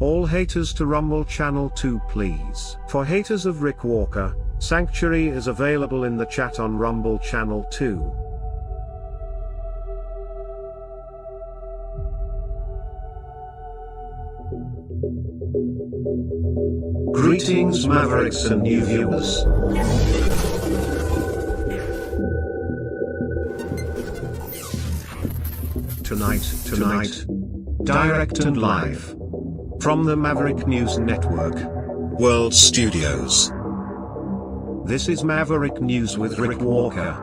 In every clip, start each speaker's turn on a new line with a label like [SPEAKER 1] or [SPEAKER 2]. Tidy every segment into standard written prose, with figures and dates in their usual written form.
[SPEAKER 1] All haters to Rumble Channel 2 please. For haters of Rick Walker, Sanctuary is available in the chat on Rumble Channel 2. Greetings Mavericks and new viewers. Tonight, direct and live from the Maverick News Network World Studios. This is Maverick News with Rick Walker.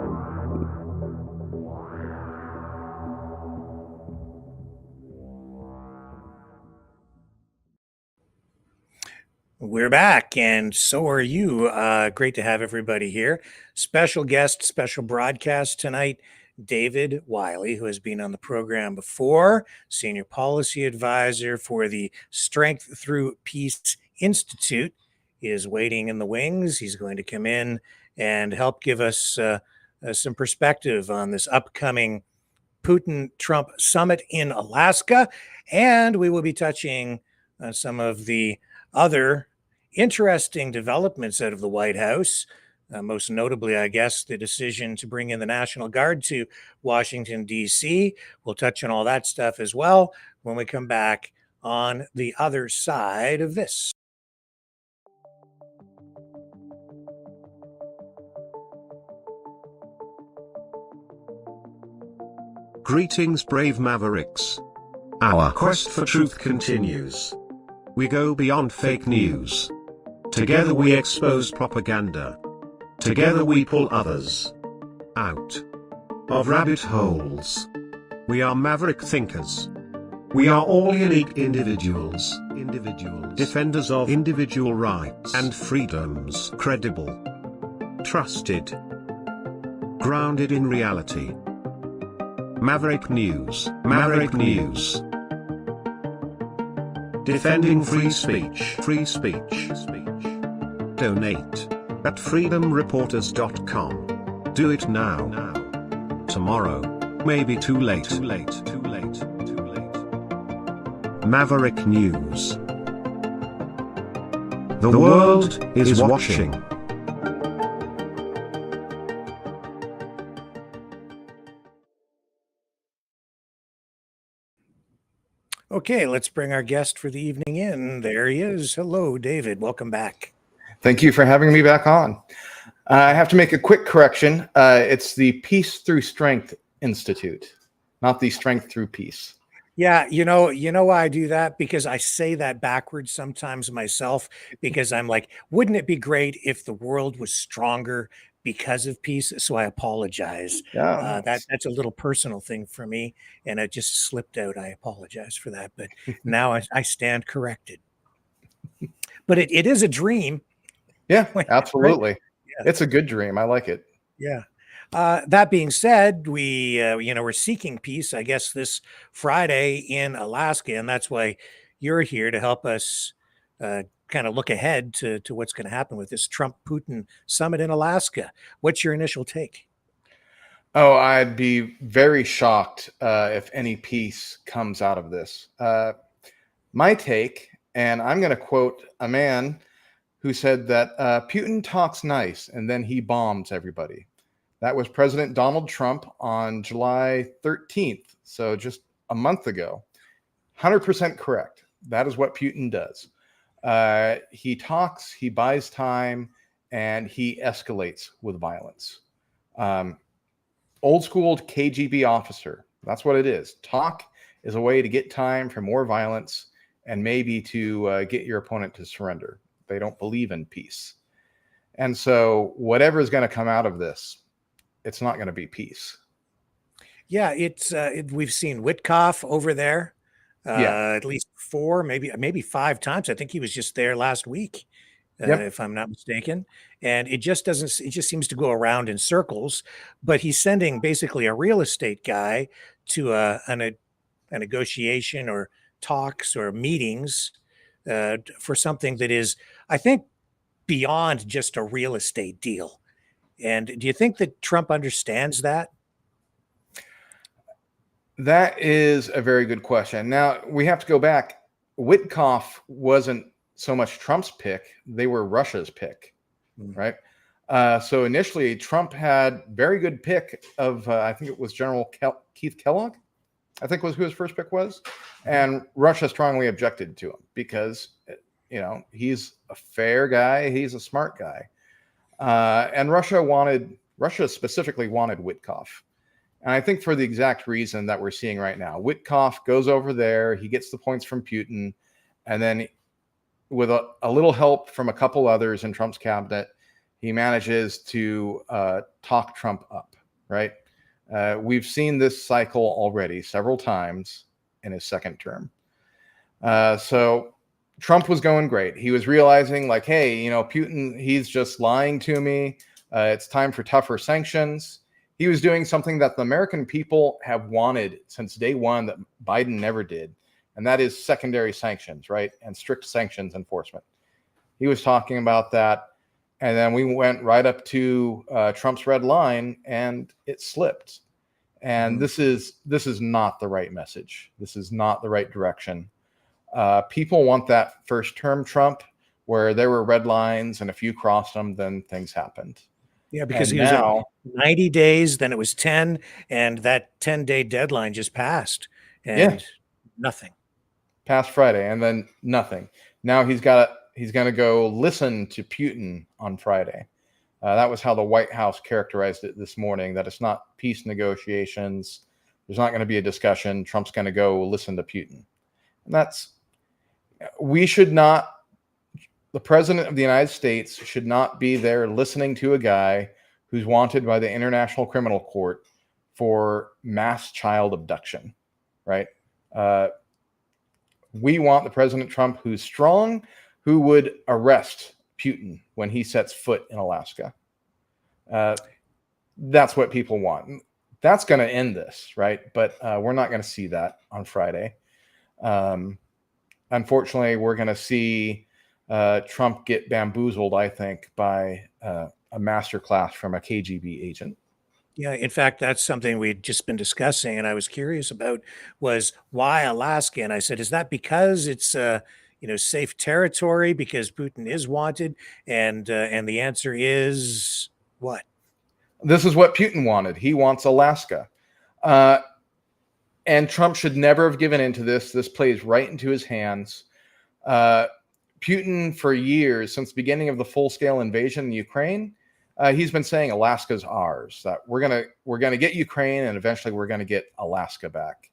[SPEAKER 2] We're back, and so are you. Great to have everybody here. Special guest, special broadcast tonight. David Wiley, who has been on the program before, Senior Policy Advisor for the Strength Through Peace Institute, is waiting in the wings. He's going to come in and help give us some perspective on this upcoming Putin-Trump Summit in Alaska, and we will be touching some of the other interesting developments out of the White House. Most notably, I guess, the decision to bring in the National Guard to Washington, D.C. We'll touch on all that stuff as well when we come back on the other side of this.
[SPEAKER 1] Greetings, brave Mavericks. Our quest for truth continues. We go beyond fake news. Together we expose propaganda. Together we pull others out of rabbit holes. We are maverick thinkers. We are all unique individuals, defenders of individual rights and freedoms, credible, trusted, grounded in reality. Maverick News, defending free speech, Donate at freedomreporters.com. Do it now. Tomorrow, maybe too late. Maverick News. The world is watching.
[SPEAKER 2] Okay, let's bring our guest for the evening in. There he is. Hello, David. Welcome back.
[SPEAKER 3] Thank you for having me back on. I have to make a quick correction. It's the Peace Through Strength Institute, not the Strength Through Peace.
[SPEAKER 2] Yeah, you know why I do that? Because I say that backwards sometimes myself, because I'm like, wouldn't it be great if the world was stronger because of peace? So I apologize.
[SPEAKER 3] Yeah.
[SPEAKER 2] That's a little personal thing for me, and it just slipped out. I apologize for that, but now I stand corrected. But it is a dream.
[SPEAKER 3] Yeah, absolutely.
[SPEAKER 2] Right? Yeah.
[SPEAKER 3] It's a good dream. I like it.
[SPEAKER 2] Yeah. That being said, we're seeking peace, I guess, this Friday in Alaska, and that's why you're here to help us kind of look ahead to what's going to happen with this Trump-Putin Summit in Alaska. What's your initial take?
[SPEAKER 3] Oh, I'd be very shocked if any peace comes out of this. My take, and I'm going to quote a man who said that Putin talks nice and then he bombs everybody. That was President Donald Trump on July 13th, so just a month ago. 100% correct. That is what Putin does. He talks, he buys time, and he escalates with violence. Old school KGB officer. That's what it is. Talk is a way to get time for more violence and maybe to get your opponent to surrender. They don't believe in peace. And so whatever is going to come out of this, it's not going to be peace.
[SPEAKER 2] Yeah, we've seen Witkoff over there at least 4, maybe 5 times. I think he was just there last week, if I'm not mistaken. And it just seems to go around in circles. But he's sending basically a real estate guy to a negotiation or talks or meetings for something that is, I think, beyond just a real estate deal. And do you think that Trump understands that?
[SPEAKER 3] That is a very good question. Now, we have to go back Witkoff wasn't so much Trump's pick; they were Russia's pick, right? So initially, Trump had very good pick of I think it was General Keith Kellogg, I think was who his first pick was, and Russia strongly objected to him because he's a fair guy, he's a smart guy, and Russia specifically wanted Witkoff. And I think for the exact reason that we're seeing right now, Witkoff goes over there, he gets the points from Putin, and then with a little help from a couple others in Trump's cabinet, he manages to talk Trump up, right? We've seen this cycle already several times in his second term. So Trump was going great. He was realizing like, hey, Putin, he's just lying to me. It's time for tougher sanctions. He was doing something that the American people have wanted since day one that Biden never did, and that is secondary sanctions, right? And strict sanctions enforcement. He was talking about that, and then we went right up to Trump's red line, and it slipped. And this is not the right message. This is not the right direction. People want that first term Trump, where there were red lines, and if you crossed them, then things happened.
[SPEAKER 2] Yeah, because he was at 90 days, then it was 10, and that 10-day deadline just passed, and nothing.
[SPEAKER 3] Past Friday, and then nothing. Now he's going to go listen to Putin on Friday. That was how the White House characterized it this morning, that it's not peace negotiations. There's not going to be a discussion. Trump's going to go listen to Putin. And the president of the United States should not be there listening to a guy who's wanted by the International Criminal Court for mass child abduction, right? We want the President Trump who's strong, who would arrest Putin when he sets foot in Alaska. That's what people want. That's going to end this, right? But we're not going to see that on Friday. Unfortunately, we're going to see Trump get bamboozled, I think, by a masterclass from a KGB agent.
[SPEAKER 2] Yeah, in fact, that's something we'd just been discussing, and I was curious about was why Alaska. And I said, is that because it's safe territory because Putin is wanted? And the answer is what?
[SPEAKER 3] This is what Putin wanted. He wants Alaska. And Trump should never have given into this. This plays right into his hands. Putin, for years, since the beginning of the full-scale invasion in Ukraine, he's been saying Alaska's ours. That we're gonna get Ukraine, and eventually we're gonna get Alaska back.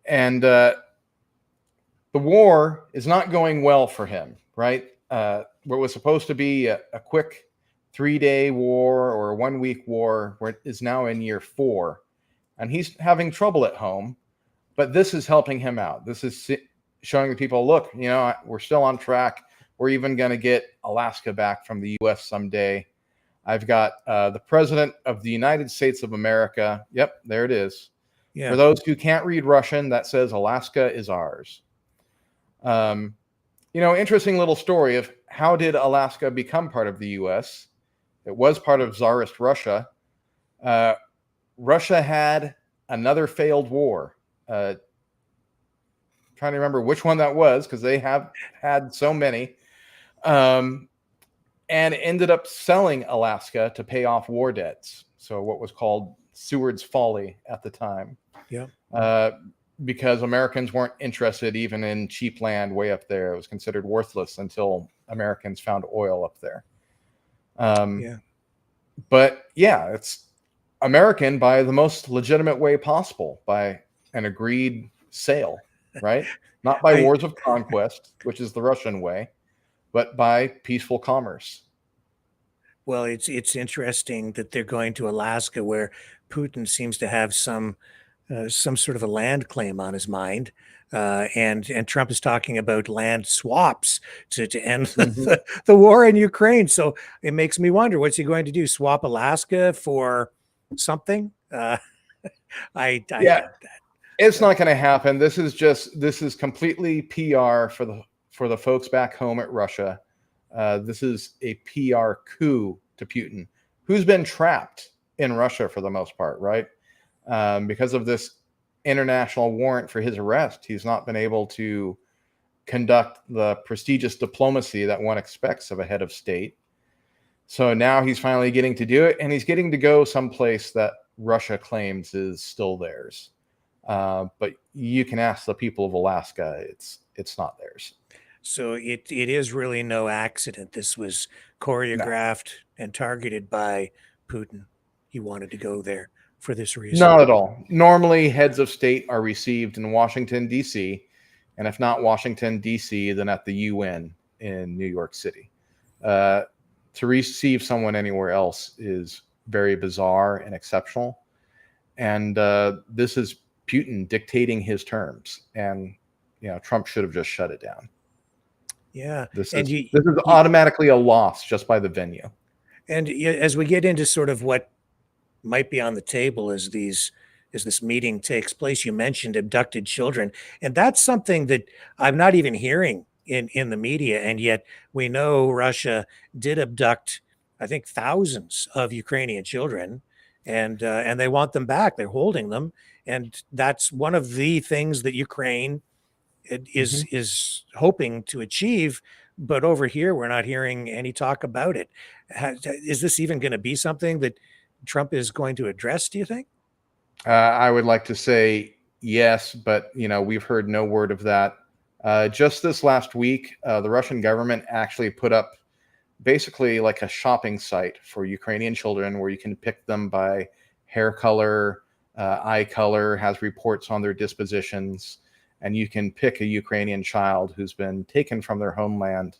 [SPEAKER 3] And the war is not going well for him, right? What was supposed to be a quick 3-day war or a 1-week war, where it is now in year 4, and he's having trouble at home. But this is helping him out. This is showing the people, look, we're still on track. We're even going to get Alaska back from the U.S. someday. I've got the President of the United States of America. Yep, there it is. Yeah. For those who can't read Russian, that says Alaska is ours. Interesting little story of how did Alaska become part of the U.S. It was part of Tsarist Russia. Russia had another failed war. Trying to remember which one that was because they have had so many, and ended up selling Alaska to pay off war debts. So what was called Seward's Folly at the time.
[SPEAKER 2] Yeah.
[SPEAKER 3] Because Americans weren't interested even in cheap land way up there. It was considered worthless until Americans found oil up there. But yeah, it's American by the most legitimate way possible, by an agreed sale, right? Not by wars of conquest, which is the Russian way, but by peaceful commerce.
[SPEAKER 2] Well, it's interesting that they're going to Alaska, where Putin seems to have some sort of a land claim on his mind, and Trump is talking about land swaps to end the war in Ukraine. So it makes me wonder, what's he going to do? Swap Alaska for something? I doubt that.
[SPEAKER 3] It's not going to happen. This is completely PR for the folks back home at Russia. This is a PR coup to Putin, who's been trapped in Russia for the most part, right? Because of this international warrant for his arrest, he's not been able to conduct the prestigious diplomacy that one expects of a head of state. So now he's finally getting to do it, and he's getting to go someplace that Russia claims is still theirs. But you can ask the people of Alaska, it's not theirs.
[SPEAKER 2] So it is really no accident. This was choreographed and targeted by Putin. He wanted to go there for this reason.
[SPEAKER 3] Not at all. Normally, heads of state are received in Washington, D.C., and if not Washington, D.C., then at the UN in New York City. To receive someone anywhere else is very bizarre and exceptional. And this is Putin dictating his terms. And, Trump should have just shut it down.
[SPEAKER 2] Yeah.
[SPEAKER 3] This is automatically a loss just by the venue.
[SPEAKER 2] And as we get into sort of what might be on the table as this meeting takes place, you mentioned abducted children. And that's something that I'm not even hearing in the media. And yet we know Russia did abduct, I think, thousands of Ukrainian children, and they want them back. They're holding them. And that's one of the things that Ukraine is hoping to achieve. But over here, we're not hearing any talk about it. Is this even going to be something that Trump is going to address, do you think?
[SPEAKER 3] I would like to say yes, but we've heard no word of that. Just this last week, the Russian government actually put up basically like a shopping site for Ukrainian children where you can pick them by hair color, eye color, has reports on their dispositions, and you can pick a Ukrainian child who's been taken from their homeland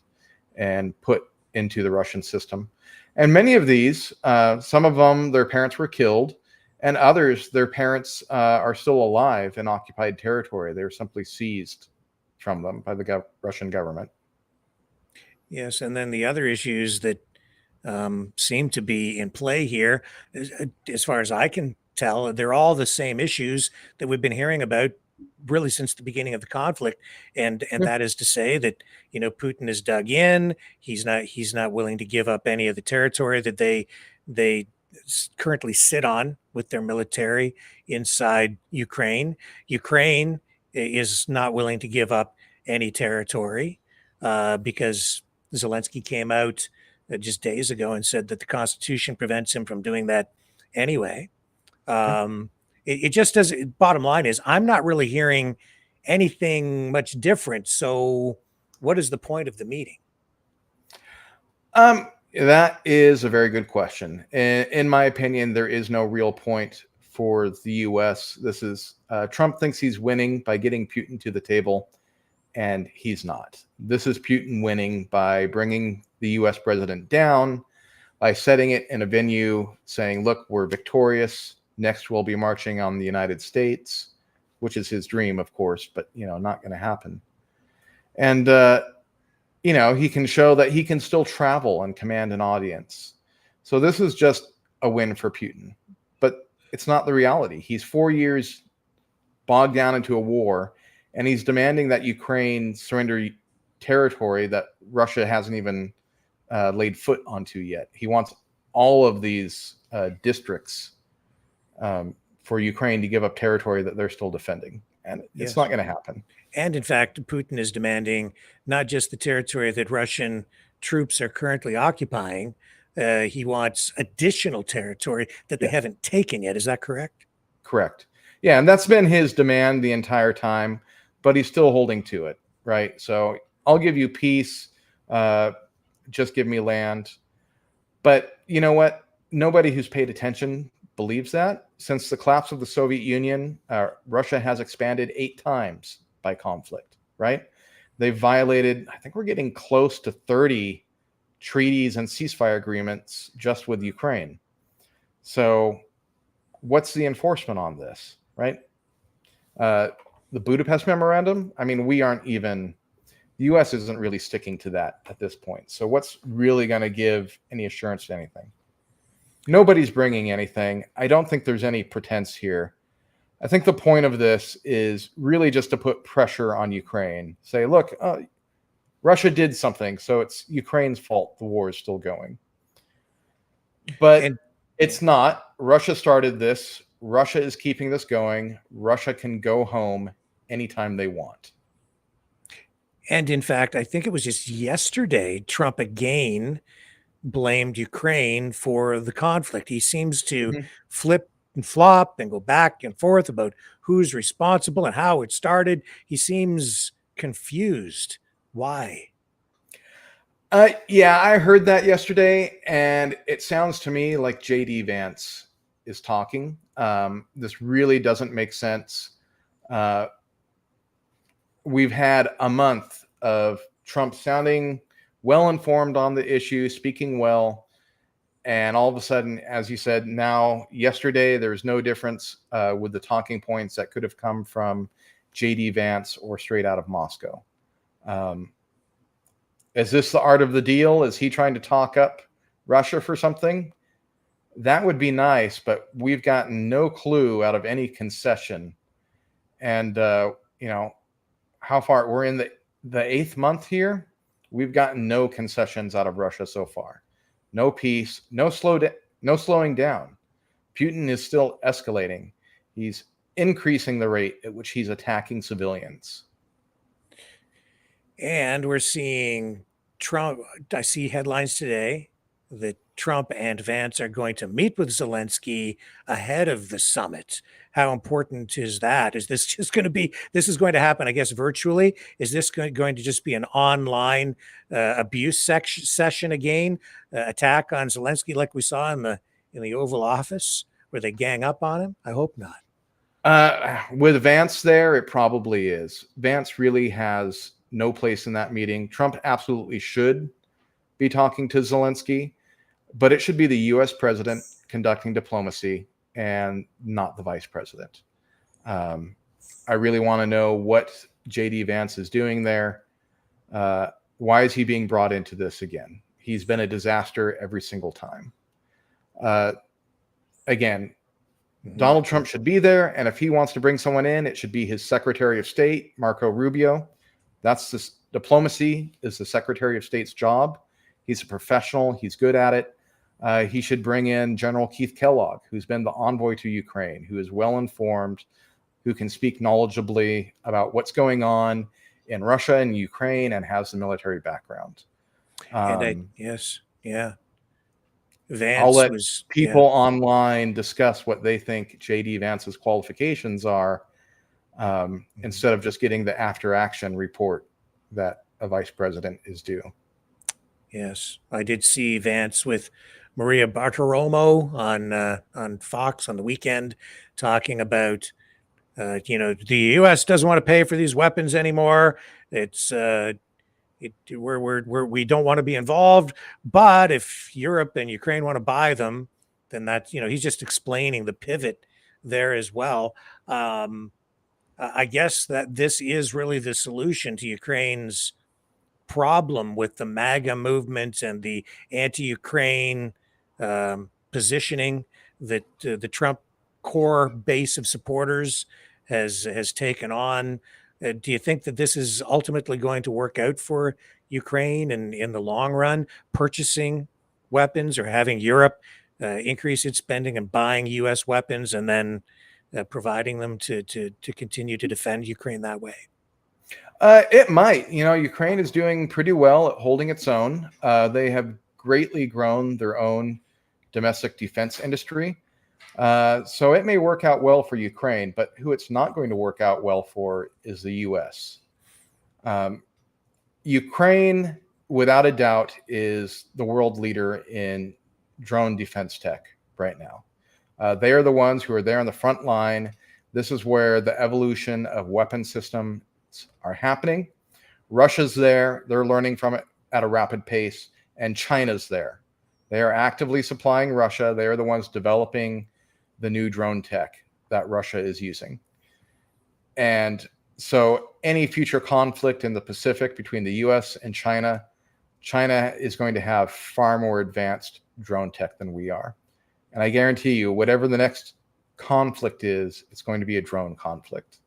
[SPEAKER 3] and put into the Russian system. And many of these, some of them, their parents were killed, and others, their parents are still alive in occupied territory. They were simply seized from them by the Russian government.
[SPEAKER 2] Yes, and then the other issues that seem to be in play here, as far as I can tell, they're all the same issues that we've been hearing about really since the beginning of the conflict, and that is to say that Putin is dug in. He's not willing to give up any of the territory that they currently sit on with their military inside Ukraine. Ukraine is not willing to give up any territory because Zelensky came out just days ago and said that the Constitution prevents him from doing that anyway. It just does. Bottom line is, I'm not really hearing anything much different. So, what is the point of the meeting?
[SPEAKER 3] That is a very good question. In my opinion, there is no real point for the U.S. This is Trump thinks he's winning by getting Putin to the table, and he's not. This is Putin winning by bringing the U.S. president down, by setting it in a venue, saying, "Look, we're victorious. Next, we'll be marching on the United States," which is his dream, of course, but not going to happen. And he can show that he can still travel and command an audience. So this is just a win for Putin, but it's not the reality. He's 4 years bogged down into a war, and he's demanding that Ukraine surrender territory that Russia hasn't even laid foot onto yet. He wants all of these districts for Ukraine to give up territory that they're still defending. And it's not going to happen.
[SPEAKER 2] And in fact, Putin is demanding not just the territory that Russian troops are currently occupying. He wants additional territory that they haven't taken yet. Is that correct?
[SPEAKER 3] Correct. Yeah, and that's been his demand the entire time, but he's still holding to it, right? So I'll give you peace. Just give me land. But you know what? Nobody who's paid attention believes that. Since the collapse of the Soviet Union, Russia has expanded 8 times by conflict, right? They've violated, I think we're getting close to 30 treaties and ceasefire agreements just with Ukraine. So what's the enforcement on this, right? The Budapest Memorandum, I mean, the U.S. isn't really sticking to that at this point. So what's really going to give any assurance to anything? Nobody's bringing anything. I don't think there's any pretense here. I think the point of this is really just to put pressure on Ukraine. Say, look, Russia did something, so it's Ukraine's fault the war is still going. But it's not. Russia started this. Russia is keeping this going. Russia can go home anytime they want.
[SPEAKER 2] And in fact, I think it was just yesterday, Trump again blamed Ukraine for the conflict. He seems to
[SPEAKER 3] Mhm.
[SPEAKER 2] flip and flop and go back and forth about who's responsible and how it started. He seems confused. Why?
[SPEAKER 3] Yeah, I heard that yesterday, and it sounds to me like JD Vance is talking. This really doesn't make sense. Uh, we've had a month of Trump sounding well informed on the issue, speaking well, and all of a sudden, as you said, now yesterday there's no difference with the talking points that could have come from JD Vance or straight out of Moscow. Um, is this the art of the deal? Is he trying to talk up Russia for something? That would be nice, but we've gotten no clue out of any concession. And you know, how far we're in the eighth month here, we've gotten no concessions out of Russia so far. No peace, no slowing down. Putin is still escalating. He's increasing the rate at which he's attacking civilians.
[SPEAKER 2] And we're seeing Trump. I see headlines today that Trump and Vance are going to meet with Zelensky ahead of the summit. How important is that? Is this just going to be, this is going to happen, I guess, virtually? Is this going to just be an online abuse session again, attack on Zelensky like we saw in the Oval Office where they gang up on him? I hope not.
[SPEAKER 3] With Vance there, it probably is. Vance really has no place in that meeting. Trump absolutely should be talking to Zelensky, but it should be the U.S. president conducting diplomacy and not the vice president. I really want to know what J.D. Vance is doing there. Why is he being brought into this again? He's been a disaster every single time. Again, Donald Trump should be there, and if he wants to bring someone in, it should be his Secretary of State, Marco Rubio. That's this diplomacy is the Secretary of State's job. He's a professional. He's good at it. He should bring in General Keith Kellogg, who's been the envoy to Ukraine, who is well informed, who can speak knowledgeably about what's going on in Russia and Ukraine, and has the military background.
[SPEAKER 2] Yes, yeah.
[SPEAKER 3] I'll
[SPEAKER 2] Vance
[SPEAKER 3] let
[SPEAKER 2] was,
[SPEAKER 3] people online discuss what they think JD Vance's qualifications are, instead of just getting the after action report that a vice president is due.
[SPEAKER 2] Yes, I did see Vance with Maria Bartiromo on Fox on the weekend, talking about the U.S. doesn't want to pay for these weapons anymore. It's we don't want to be involved, but if Europe and Ukraine want to buy them, then that's he's just explaining the pivot there as well. I guess that this is really the solution to Ukraine's problem with the MAGA movement and the anti-Ukraine positioning that the Trump core base of supporters has taken on. Do you think that this is ultimately going to work out for Ukraine and in the long run, purchasing weapons or having Europe increase its spending and buying U.S. weapons and then providing them to continue to defend Ukraine that way?
[SPEAKER 3] It might. Ukraine is doing pretty well at holding its own. They have greatly grown their own domestic defense industry. So it may work out well for Ukraine, but who it's not going to work out well for is the U.S. Ukraine, without a doubt, is the world leader in drone defense tech right now. They are the ones who are there on the front line. This is where the evolution of weapon systems are happening. Russia's there. They're learning from it at a rapid pace. And China's there. They are actively supplying Russia. They are the ones developing the new drone tech that Russia is using. And so any future conflict in the Pacific between the US and China is going to have far more advanced drone tech than we are. And I guarantee you, whatever the next conflict is, it's going to be a drone conflict.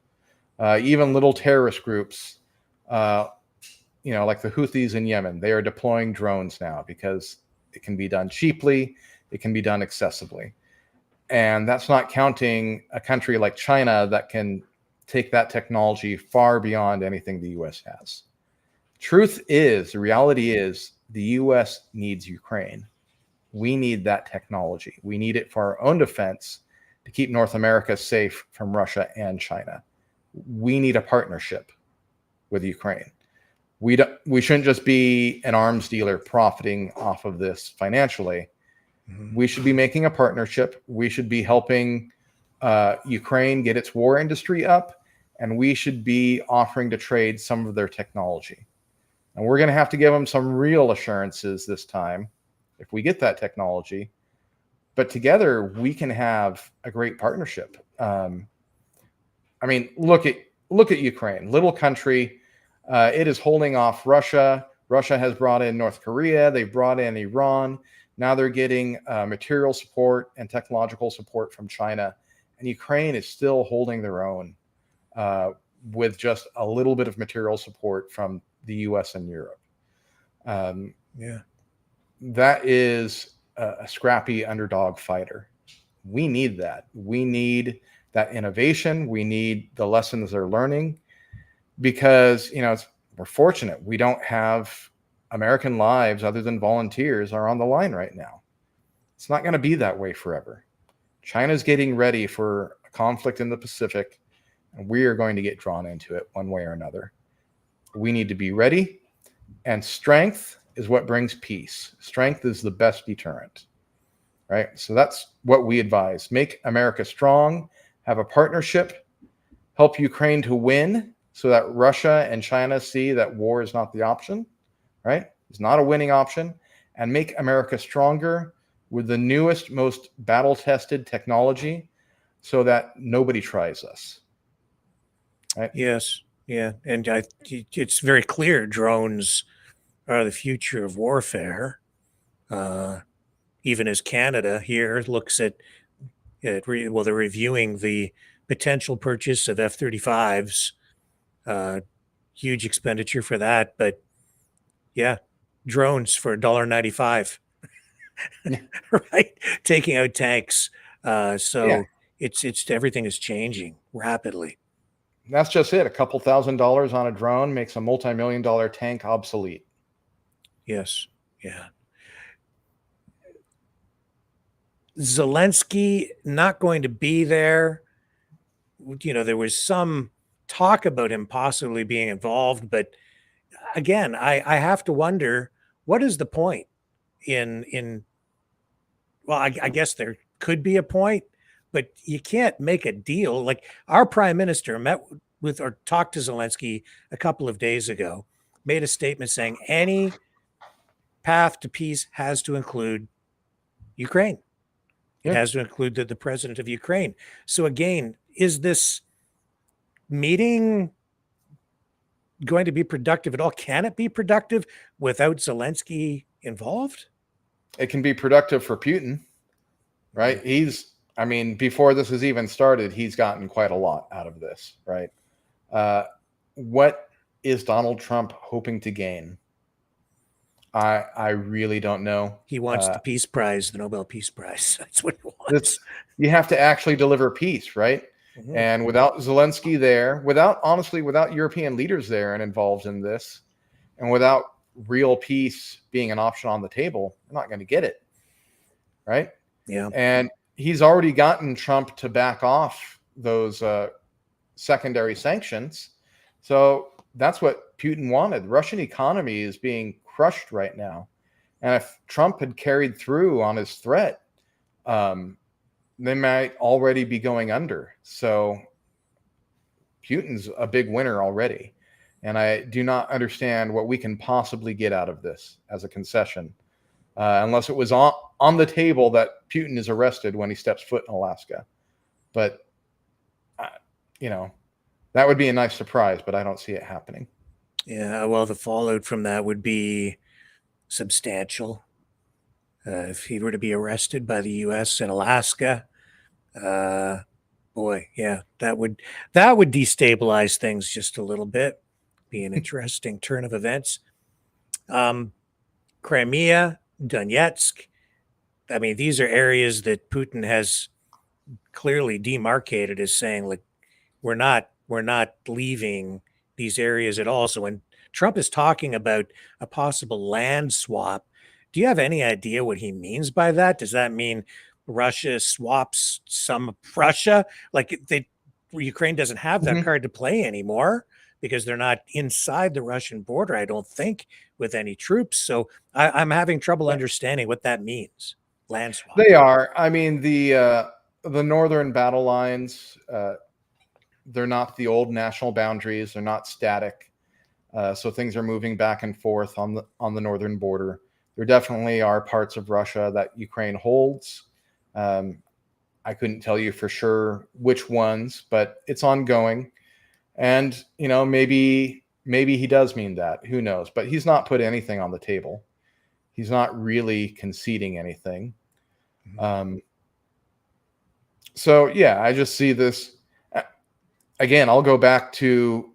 [SPEAKER 3] Even little terrorist groups, like the Houthis in Yemen, they are deploying drones now because it can be done cheaply, it can be done accessibly. And that's not counting a country like China that can take that technology far beyond anything the US has. The reality is the U.S. needs Ukraine. We need that technology. We need it for our own defense to keep North America safe from Russia and China. We need a partnership with Ukraine. We shouldn't just be an arms dealer profiting off of this financially. We should be making a partnership. We should be helping Ukraine get its war industry up, and we should be offering to trade some of their technology. And we're going to have to give them some real assurances this time if we get that technology. But together, we can have a great partnership. I mean, look at Ukraine, little country. It is holding off Russia. Russia has brought in North Korea. They've brought in Iran. Now they're getting material support and technological support from China. And Ukraine is still holding their own with just a little bit of material support from the U.S. and Europe. That is a scrappy underdog fighter. We need that. We need that innovation. We need the lessons they're learning because, we're fortunate. We don't have American lives other than volunteers are on the line right now. It's not going to be that way forever. China's getting ready for a conflict in the Pacific, and we are going to get drawn into it one way or another. We need to be ready, and strength is what brings peace. Strength is the best deterrent, right? So that's what we advise. Make America strong, have a partnership, help Ukraine to win so that Russia and China see that war is not the option, right? It's not a winning option, and make America stronger with the newest, most battle-tested technology so that nobody tries us, right?
[SPEAKER 2] Yes. Yeah. And it's very clear drones are the future of warfare. Even as Canada here looks at they're reviewing the potential purchase of F-35s, huge expenditure for that. But yeah, drones for $1.95, right? Taking out tanks. It's everything is changing rapidly.
[SPEAKER 3] That's just it. A couple $1,000s on a drone makes a multi-million-dollar tank obsolete.
[SPEAKER 2] Yes. Yeah. Zelensky not going to be there. There was some talk about him possibly being involved, but again, I have to wonder, what is the point well, I guess there could be a point, but you can't make a deal. Like our prime minister met with or talked to Zelensky a couple of days ago, made a statement saying any path to peace has to include Ukraine. It has to include the president of Ukraine. So again, is this meeting going to be productive at all? Can it be productive without Zelensky involved?
[SPEAKER 3] It can be productive for Putin, right? Before this has even started, he's gotten quite a lot out of this, right? What is Donald Trump hoping to gain? I really don't know.
[SPEAKER 2] He wants the Peace Prize, the Nobel Peace Prize. That's what he wants.
[SPEAKER 3] You have to actually deliver peace, right? Mm-hmm. And without Zelensky there, without European leaders there and involved in this, and without real peace being an option on the table, we're not going to get it, right?
[SPEAKER 2] Yeah.
[SPEAKER 3] And he's already gotten Trump to back off those secondary sanctions. So that's what Putin wanted. The Russian economy is being crushed right now. And if Trump had carried through on his threat, they might already be going under. So Putin's a big winner already. And I do not understand what we can possibly get out of this as a concession, unless it was on the table that Putin is arrested when he steps foot in Alaska. But, that would be a nice surprise, but I don't see it happening.
[SPEAKER 2] Yeah, well, the fallout from that would be substantial. If he were to be arrested by the U.S. in Alaska, boy, yeah, that would destabilize things just a little bit. Be an interesting turn of events. Crimea, Donetsk. I mean, these are areas that Putin has clearly demarcated as saying, like, we're not leaving these areas at all. So when Trump is talking about a possible land swap. Do you have any idea what he means by that? Does that mean Russia swaps some of Russia? Like Ukraine doesn't have that card to play anymore because they're not inside the Russian border, I don't think, with any troops. So I'm having trouble understanding what that means. Land swap.
[SPEAKER 3] They are. I mean, the northern battle lines, they're not the old national boundaries. They're not static. So things are moving back and forth on the northern border. There definitely are parts of Russia that Ukraine holds. I couldn't tell you for sure which ones, but it's ongoing. And, maybe he does mean that. Who knows? But he's not put anything on the table. He's not really conceding anything. So, yeah, I just see this. Again, I'll go back to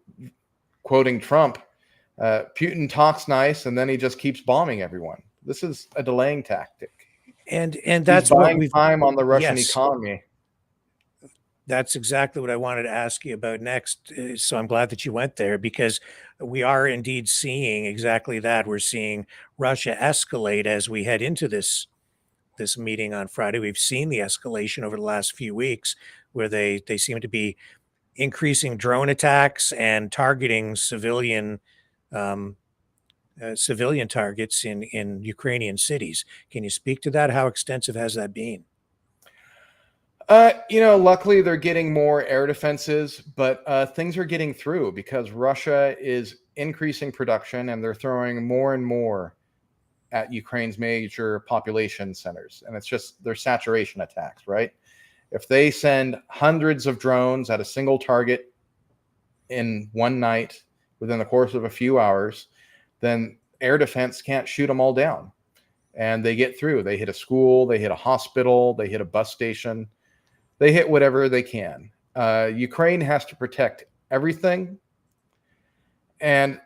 [SPEAKER 3] quoting Trump. Putin talks nice, and then he just keeps bombing everyone. This is a delaying tactic.
[SPEAKER 2] And that's
[SPEAKER 3] what we've time on the Russian economy.
[SPEAKER 2] That's exactly what I wanted to ask you about next. So I'm glad that you went there, because we are indeed seeing exactly that. We're seeing Russia escalate as we head into this meeting on Friday. We've seen the escalation over the last few weeks, where they seem to be increasing drone attacks and targeting civilian targets in Ukrainian cities. Can you speak to that? How extensive has that been?
[SPEAKER 3] Luckily they're getting more air defenses, but things are getting through because Russia is increasing production and they're throwing more and more at Ukraine's major population centers. And it's just their saturation attacks, right? If they send hundreds of drones at a single target in one night within the course of a few hours, then air defense can't shoot them all down. And they get through. They hit a school, they hit a hospital, they hit a bus station. They hit whatever they can. Ukraine has to protect everything. And,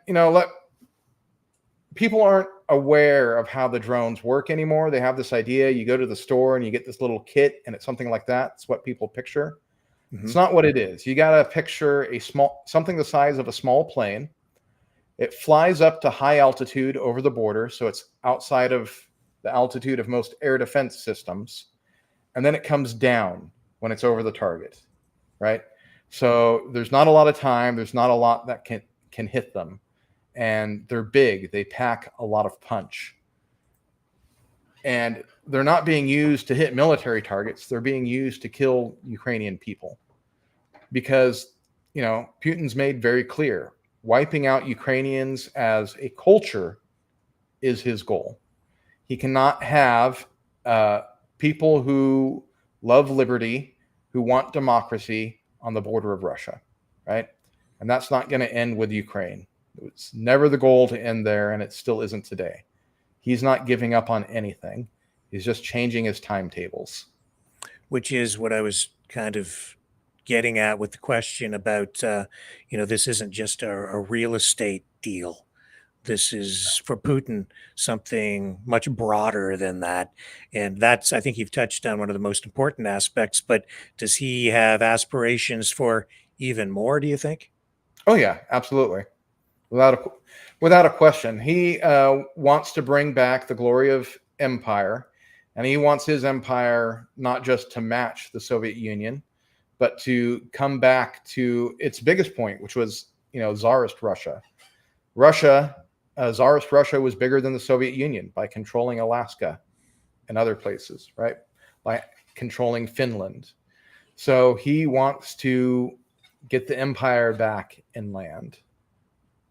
[SPEAKER 3] people aren't aware of how the drones work anymore. They have this idea. You go to the store and you get this little kit and it's something like that. It's what people picture. It's not what it is. You got to picture something the size of a small plane. It flies up to high altitude over the border. So it's outside of the altitude of most air defense systems. And then it comes down when it's over the target, right? So there's not a lot of time. There's not a lot that can hit them. And they're big. They pack a lot of punch. And they're not being used to hit military targets. They're being used to kill Ukrainian people. Because, Putin's made very clear, wiping out Ukrainians as a culture is his goal. He cannot have people who love liberty, who want democracy on the border of Russia, right? And that's not going to end with Ukraine. It's never the goal to end there, and it still isn't today. He's not giving up on anything. He's just changing his timetables.
[SPEAKER 2] Which is what I was kind of getting at with the question about, this isn't just a real estate deal. This is, for Putin, something much broader than that. And that's, I think you've touched on one of the most important aspects, but does he have aspirations for even more, do you think?
[SPEAKER 3] Oh, yeah, absolutely. Without a question. He wants to bring back the glory of empire, and he wants his empire not just to match the Soviet Union, but to come back to its biggest point, which was, Tsarist Russia. Tsarist Russia was bigger than the Soviet Union by controlling Alaska and other places, right? By controlling Finland. So he wants to get the empire back inland.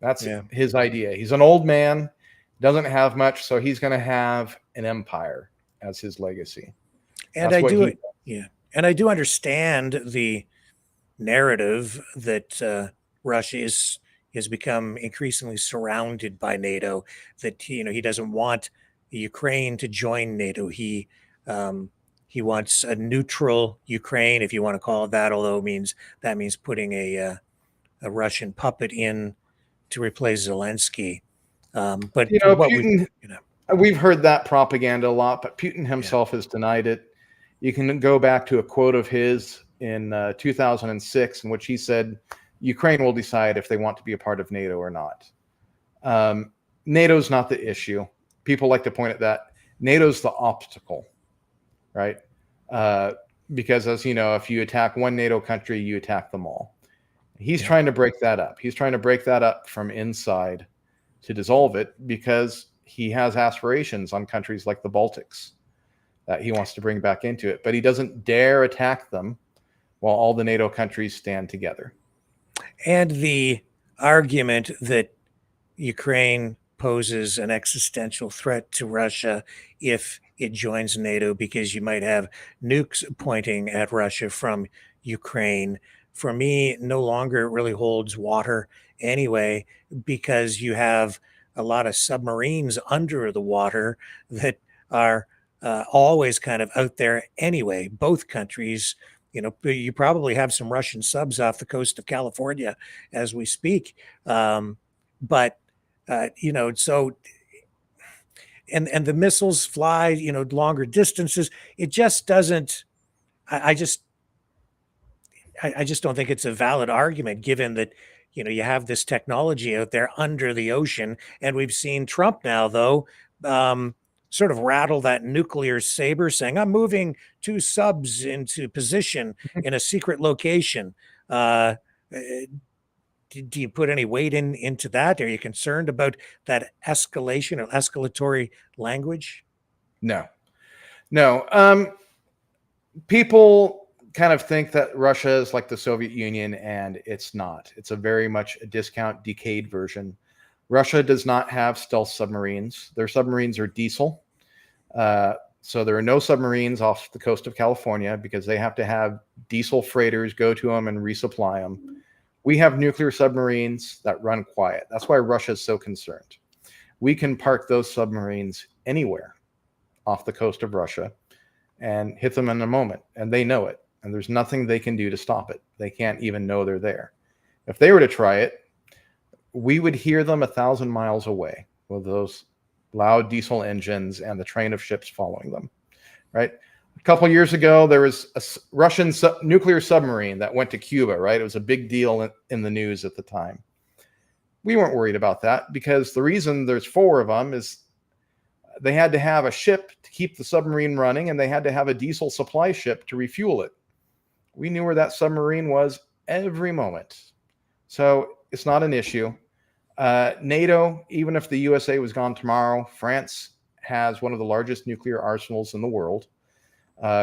[SPEAKER 3] That's his idea. He's an old man, doesn't have much, so he's going to have an empire as his legacy.
[SPEAKER 2] And I do understand the narrative that Russia has become increasingly surrounded by NATO, that he doesn't want Ukraine to join NATO. He wants a neutral Ukraine, if you want to call it that, although that means putting a Russian puppet in to replace Zelensky. But
[SPEAKER 3] Putin, we've heard that propaganda a lot, but Putin himself has denied it. You can go back to a quote of his in 2006 in which he said, Ukraine will decide if they want to be a part of NATO or not. NATO's not the issue. People like to point at that. NATO's the obstacle, right? Because as you know, if you attack one NATO country, you attack them all. He's trying to break that up. He's trying to break that up from inside to dissolve it because he has aspirations on countries like the Baltics that he wants to bring back into it. But he doesn't dare attack them while all the NATO countries stand together.
[SPEAKER 2] And the argument that Ukraine poses an existential threat to Russia if it joins NATO because you might have nukes pointing at Russia from Ukraine, for me, no longer really holds water anyway, because you have a lot of submarines under the water that are always kind of out there anyway. Both countries, you probably have some Russian subs off the coast of California as we speak. But so and the missiles fly, longer distances. It just doesn't. I just don't think it's a valid argument, given that you have this technology out there under the ocean, and we've seen Trump now, though, sort of rattle that nuclear saber, saying, "I'm moving 2 subs into position in a secret location." Do you put any weight into that? Are you concerned about that escalation or escalatory language?
[SPEAKER 3] No. People kind of think that Russia is like the Soviet Union, and it's not. It's a very much a discount, decayed version. Russia does not have stealth submarines. Their submarines are diesel. So there are no submarines off the coast of California because they have to have diesel freighters go to them and resupply them. We have nuclear submarines that run quiet. That's why Russia is so concerned. We can park those submarines anywhere off the coast of Russia and hit them in a moment, and they know it. And there's nothing they can do to stop it. They can't even know they're there. If they were to try it, we would hear them 1,000 miles away with those loud diesel engines and the train of ships following them, right? A couple years ago, there was a Russian nuclear submarine that went to Cuba, right? It was a big deal in the news at the time. We weren't worried about that because the reason there's 4 of them is they had to have a ship to keep the submarine running, and they had to have a diesel supply ship to refuel it. We knew where that submarine was every moment. So it's not an issue. NATO, even if the USA was gone tomorrow, France has one of the largest nuclear arsenals in the world.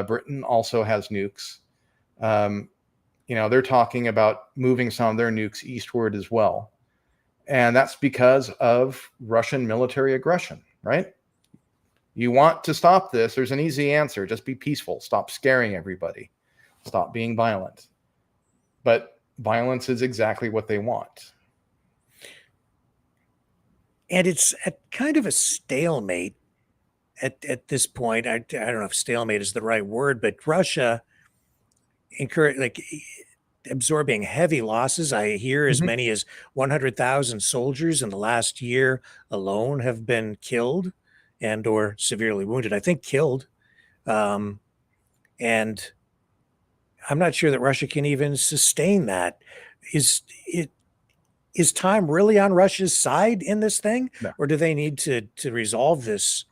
[SPEAKER 3] Britain also has nukes. They're talking about moving some of their nukes eastward as well. And that's because of Russian military aggression, right? You want to stop this, there's an easy answer. Just be peaceful. Stop scaring everybody. Stop being violent. But violence is exactly what they want.
[SPEAKER 2] And it's at kind of a stalemate at this point. I don't know if stalemate is the right word, but Russia absorbing heavy losses. I hear as many as 100,000 soldiers in the last year alone have been killed and or severely wounded. I think killed. And I'm not sure that Russia can even sustain that. Is time really on Russia's side in this thing?
[SPEAKER 3] No.
[SPEAKER 2] Or do they need to resolve this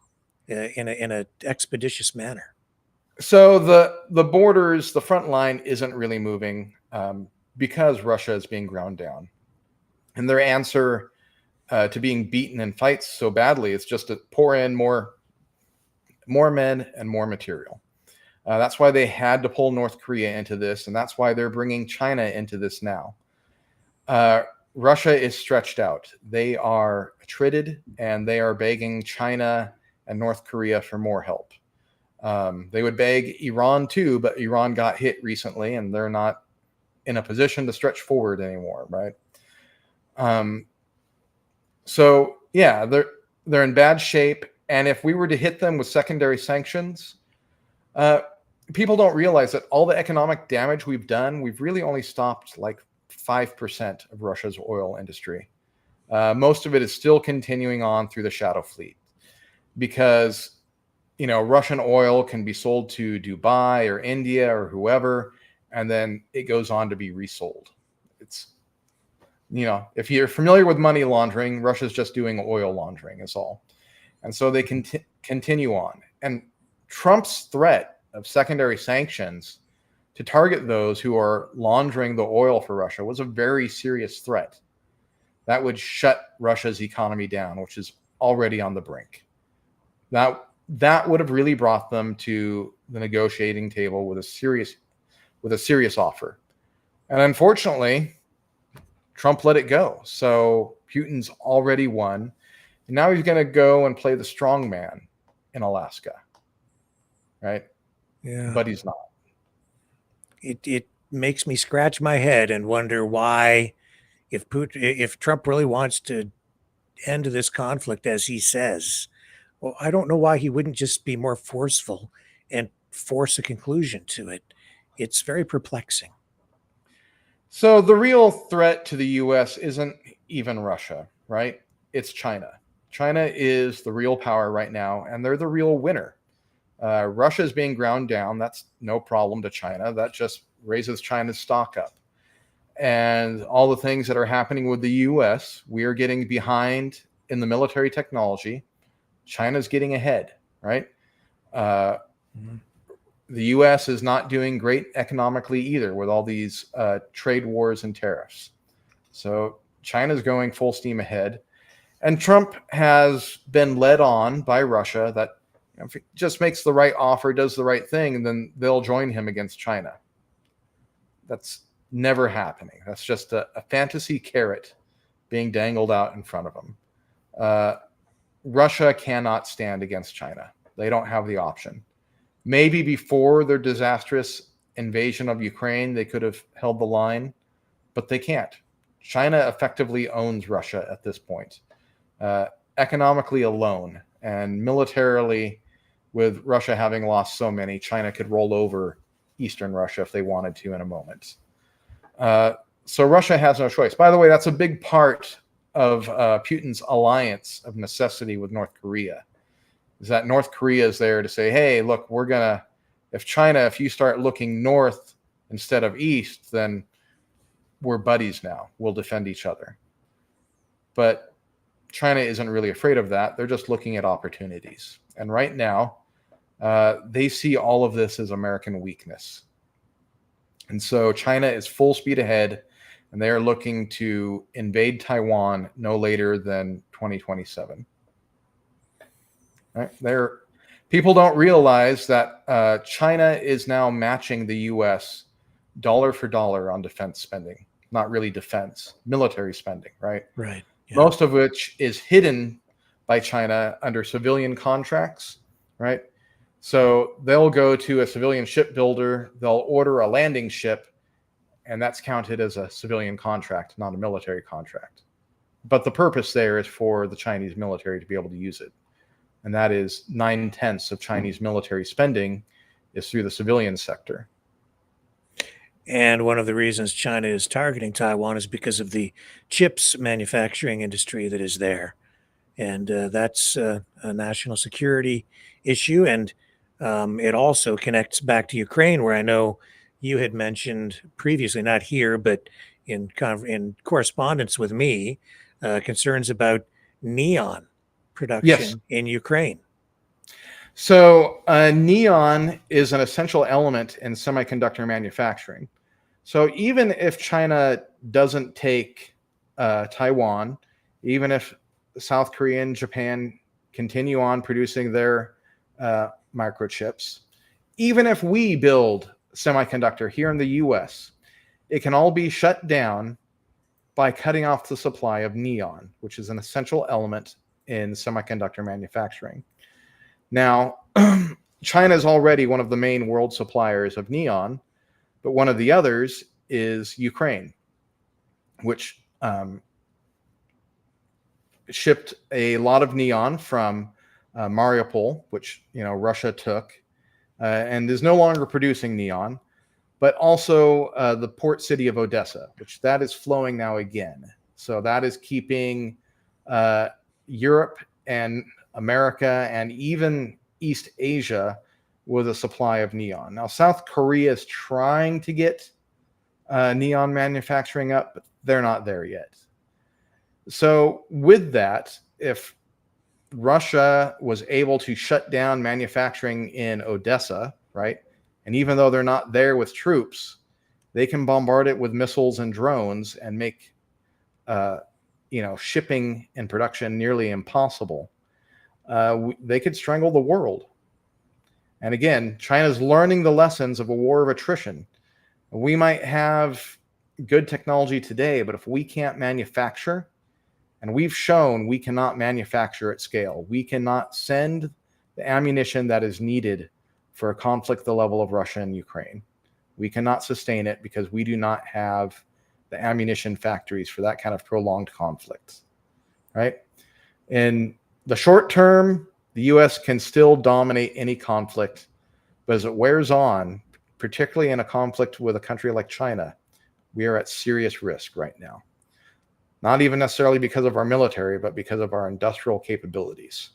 [SPEAKER 2] in a expeditious manner?
[SPEAKER 3] So the borders, the front line isn't really moving because Russia is being ground down. And their answer to being beaten in fights so badly is just to pour in more men and more material. That's why they had to pull North Korea into this, and that's why they're bringing China into this now. Russia is stretched out. They are attrited, and they are begging China and North Korea for more help. They would beg Iran too, but Iran got hit recently, and they're not in a position to stretch forward anymore, right? So yeah, they're in bad shape, and if we were to hit them with secondary sanctions, people don't realize that all the economic damage we've done, we've really only stopped like 5% of Russia's oil industry. Most of it is still continuing on through the shadow fleet because, Russian oil can be sold to Dubai or India or whoever, and then it goes on to be resold. if you're familiar with money laundering, Russia's just doing oil laundering is all. And so they continue on. And Trump's threat of secondary sanctions to target those who are laundering the oil for Russia was a very serious threat. That would shut Russia's economy down, which is already on the brink. That would have really brought them to the negotiating table with a serious offer. And unfortunately, Trump let it go. So Putin's already won. And now he's going to go and play the strong man in Alaska. Right?
[SPEAKER 2] Yeah.
[SPEAKER 3] But he's not.
[SPEAKER 2] It makes me scratch my head and wonder why, if Trump really wants to end this conflict as he says, well, I don't know why he wouldn't just be more forceful and force a conclusion to it. It's very perplexing.
[SPEAKER 3] So the real threat to the U.S. isn't even Russia, right? It's China. China is the real power right now, and they're the real winner. Russia is being ground down. That's no problem to China. That just raises China's stock up. And all the things that are happening with the U.S., we are getting behind in the military technology. China's getting ahead, right? The U.S. is not doing great economically either with all these trade wars and tariffs. So China's going full steam ahead. And Trump has been led on by Russia that if he just makes the right offer, does the right thing, and then they'll join him against China. That's never happening. That's just a fantasy carrot being dangled out in front of them. Russia cannot stand against China. They don't have the option. Maybe before their disastrous invasion of Ukraine, they could have held the line, but they can't. China effectively owns Russia at this point, economically alone, and militarily, with Russia having lost so many, China could roll over Eastern Russia if they wanted to in a moment. So Russia has no choice. By the way, that's a big part of Putin's alliance of necessity with North Korea, is that North Korea is there to say, hey, look, if you start looking north instead of east, then we're buddies now. We'll defend each other. But China isn't really afraid of that. They're just looking at opportunities. And right now, they see all of this as American weakness. And so China is full speed ahead, and they are looking to invade Taiwan no later than 2027. Right? People don't realize that China is now matching the U.S. dollar for dollar on defense spending. Not really defense, military spending, right?
[SPEAKER 2] Right. Yeah.
[SPEAKER 3] Most of which is hidden by China under civilian contracts, right? So they'll go to a civilian shipbuilder, they'll order a landing ship, and that's counted as a civilian contract, not a military contract. But the purpose there is for the Chinese military to be able to use it. And that is 9/10 of Chinese military spending is through the civilian sector.
[SPEAKER 2] And one of the reasons China is targeting Taiwan is because of the chips manufacturing industry that is there. And that's a national security issue. And it also connects back to Ukraine, where I know you had mentioned previously, not here, but in correspondence with me, concerns about neon production in Ukraine.
[SPEAKER 3] So neon is an essential element in semiconductor manufacturing. So even if China doesn't take Taiwan, even if South Korea and Japan continue on producing their microchips, even if we build semiconductor here in the US, it can all be shut down by cutting off the supply of neon, which is an essential element in semiconductor manufacturing. Now, China is already one of the main world suppliers of neon, but one of the others is Ukraine, which shipped a lot of neon from Mariupol, which Russia took, and is no longer producing neon, but also the port city of Odessa, which that is flowing now again. So that is keeping Europe and America and even East Asia with a supply of neon. Now, South Korea is trying to get neon manufacturing up, but they're not there yet. So with that, if Russia was able to shut down manufacturing in Odessa, right? And even though they're not there with troops, they can bombard it with missiles and drones and make, shipping and production nearly impossible. They could strangle the world. And again, China's learning the lessons of a war of attrition. We might have good technology today, but if we can't manufacture, and we've shown we cannot manufacture at scale, we cannot send the ammunition that is needed for a conflict the level of Russia and Ukraine. We cannot sustain it because we do not have the ammunition factories for that kind of prolonged conflict, right? In the short term, the U.S. can still dominate any conflict, but as it wears on, particularly in a conflict with a country like China, we are at serious risk right now. Not even necessarily because of our military, but because of our industrial capabilities.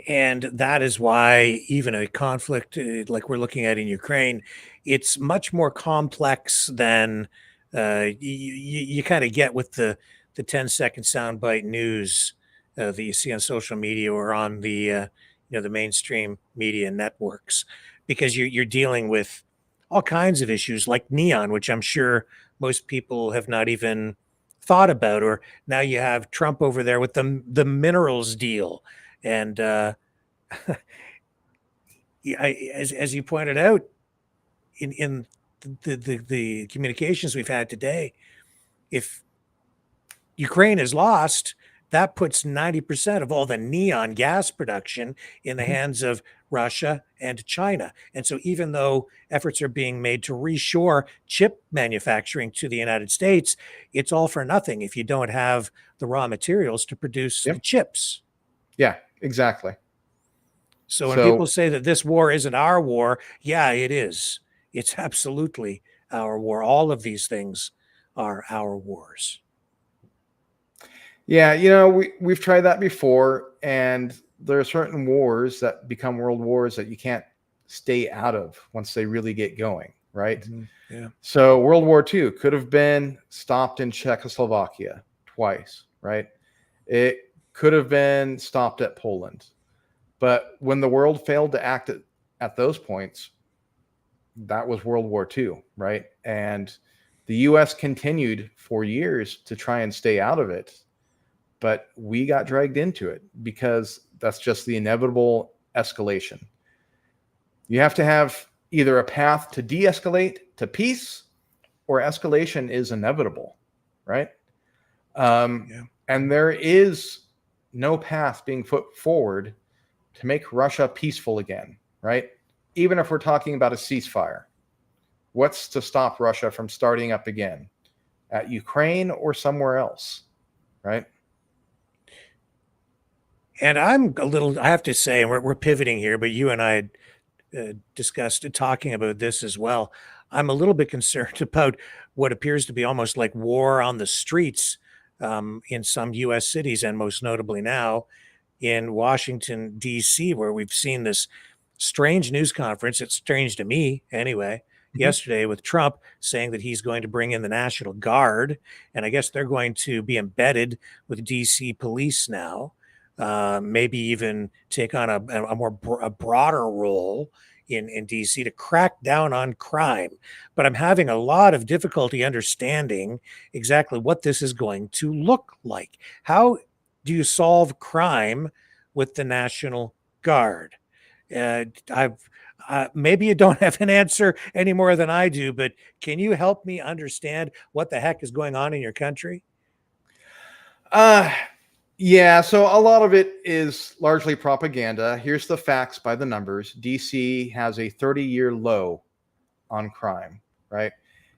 [SPEAKER 2] And that is why even a conflict like we're looking at in Ukraine, it's much more complex than you kind of get with the 10-second soundbite news that you see on social media or on the the mainstream media networks, because you're dealing with all kinds of issues like neon, which I'm sure most people have not even thought about. Or now you have Trump over there with the minerals deal, and as you pointed out in the communications we've had today, if Ukraine is lost, that puts 90% of all the neon gas production in the hands of Russia and China. And so even though efforts are being made to reshore chip manufacturing to the United States, it's all for nothing if you don't have the raw materials to produce the chips.
[SPEAKER 3] Yeah, exactly.
[SPEAKER 2] So when people say that this war isn't our war, yeah, it is. It's absolutely our war. All of these things are our wars.
[SPEAKER 3] Yeah, we've tried that before, and there are certain wars that become world wars that you can't stay out of once they really get going, right?
[SPEAKER 2] Mm-hmm. Yeah.
[SPEAKER 3] So World War II could have been stopped in Czechoslovakia twice, right? It could have been stopped at Poland. But when the world failed to act at those points, that was World War II, right? And the U.S. continued for years to try and stay out of it, but we got dragged into it because that's just the inevitable escalation. You have to have either a path to de-escalate to peace, or escalation is inevitable, right? And there is no path being put forward to make Russia peaceful again, right? Even if we're talking about a ceasefire, what's to stop Russia from starting up again at Ukraine or somewhere else, right?
[SPEAKER 2] And I have to say, we're pivoting here, but you and I discussed talking about this as well. I'm a little bit concerned about what appears to be almost like war on the streets in some U.S. cities, and most notably now in Washington, D.C., where we've seen this strange news conference. It's strange to me anyway. Yesterday with Trump saying that he's going to bring in the National Guard, and I guess they're going to be embedded with D.C. police now, maybe even take on a broader role in D.C. to crack down on crime. But I'm having a lot of difficulty understanding exactly what this is going to look like. How do you solve crime with the National Guard? Maybe you don't have an answer any more than I do, but can you help me understand what the heck is going on in your country?
[SPEAKER 3] Yeah, so a lot of it is largely propaganda. Here's the facts by the numbers. DC has a 30-year low on crime, right?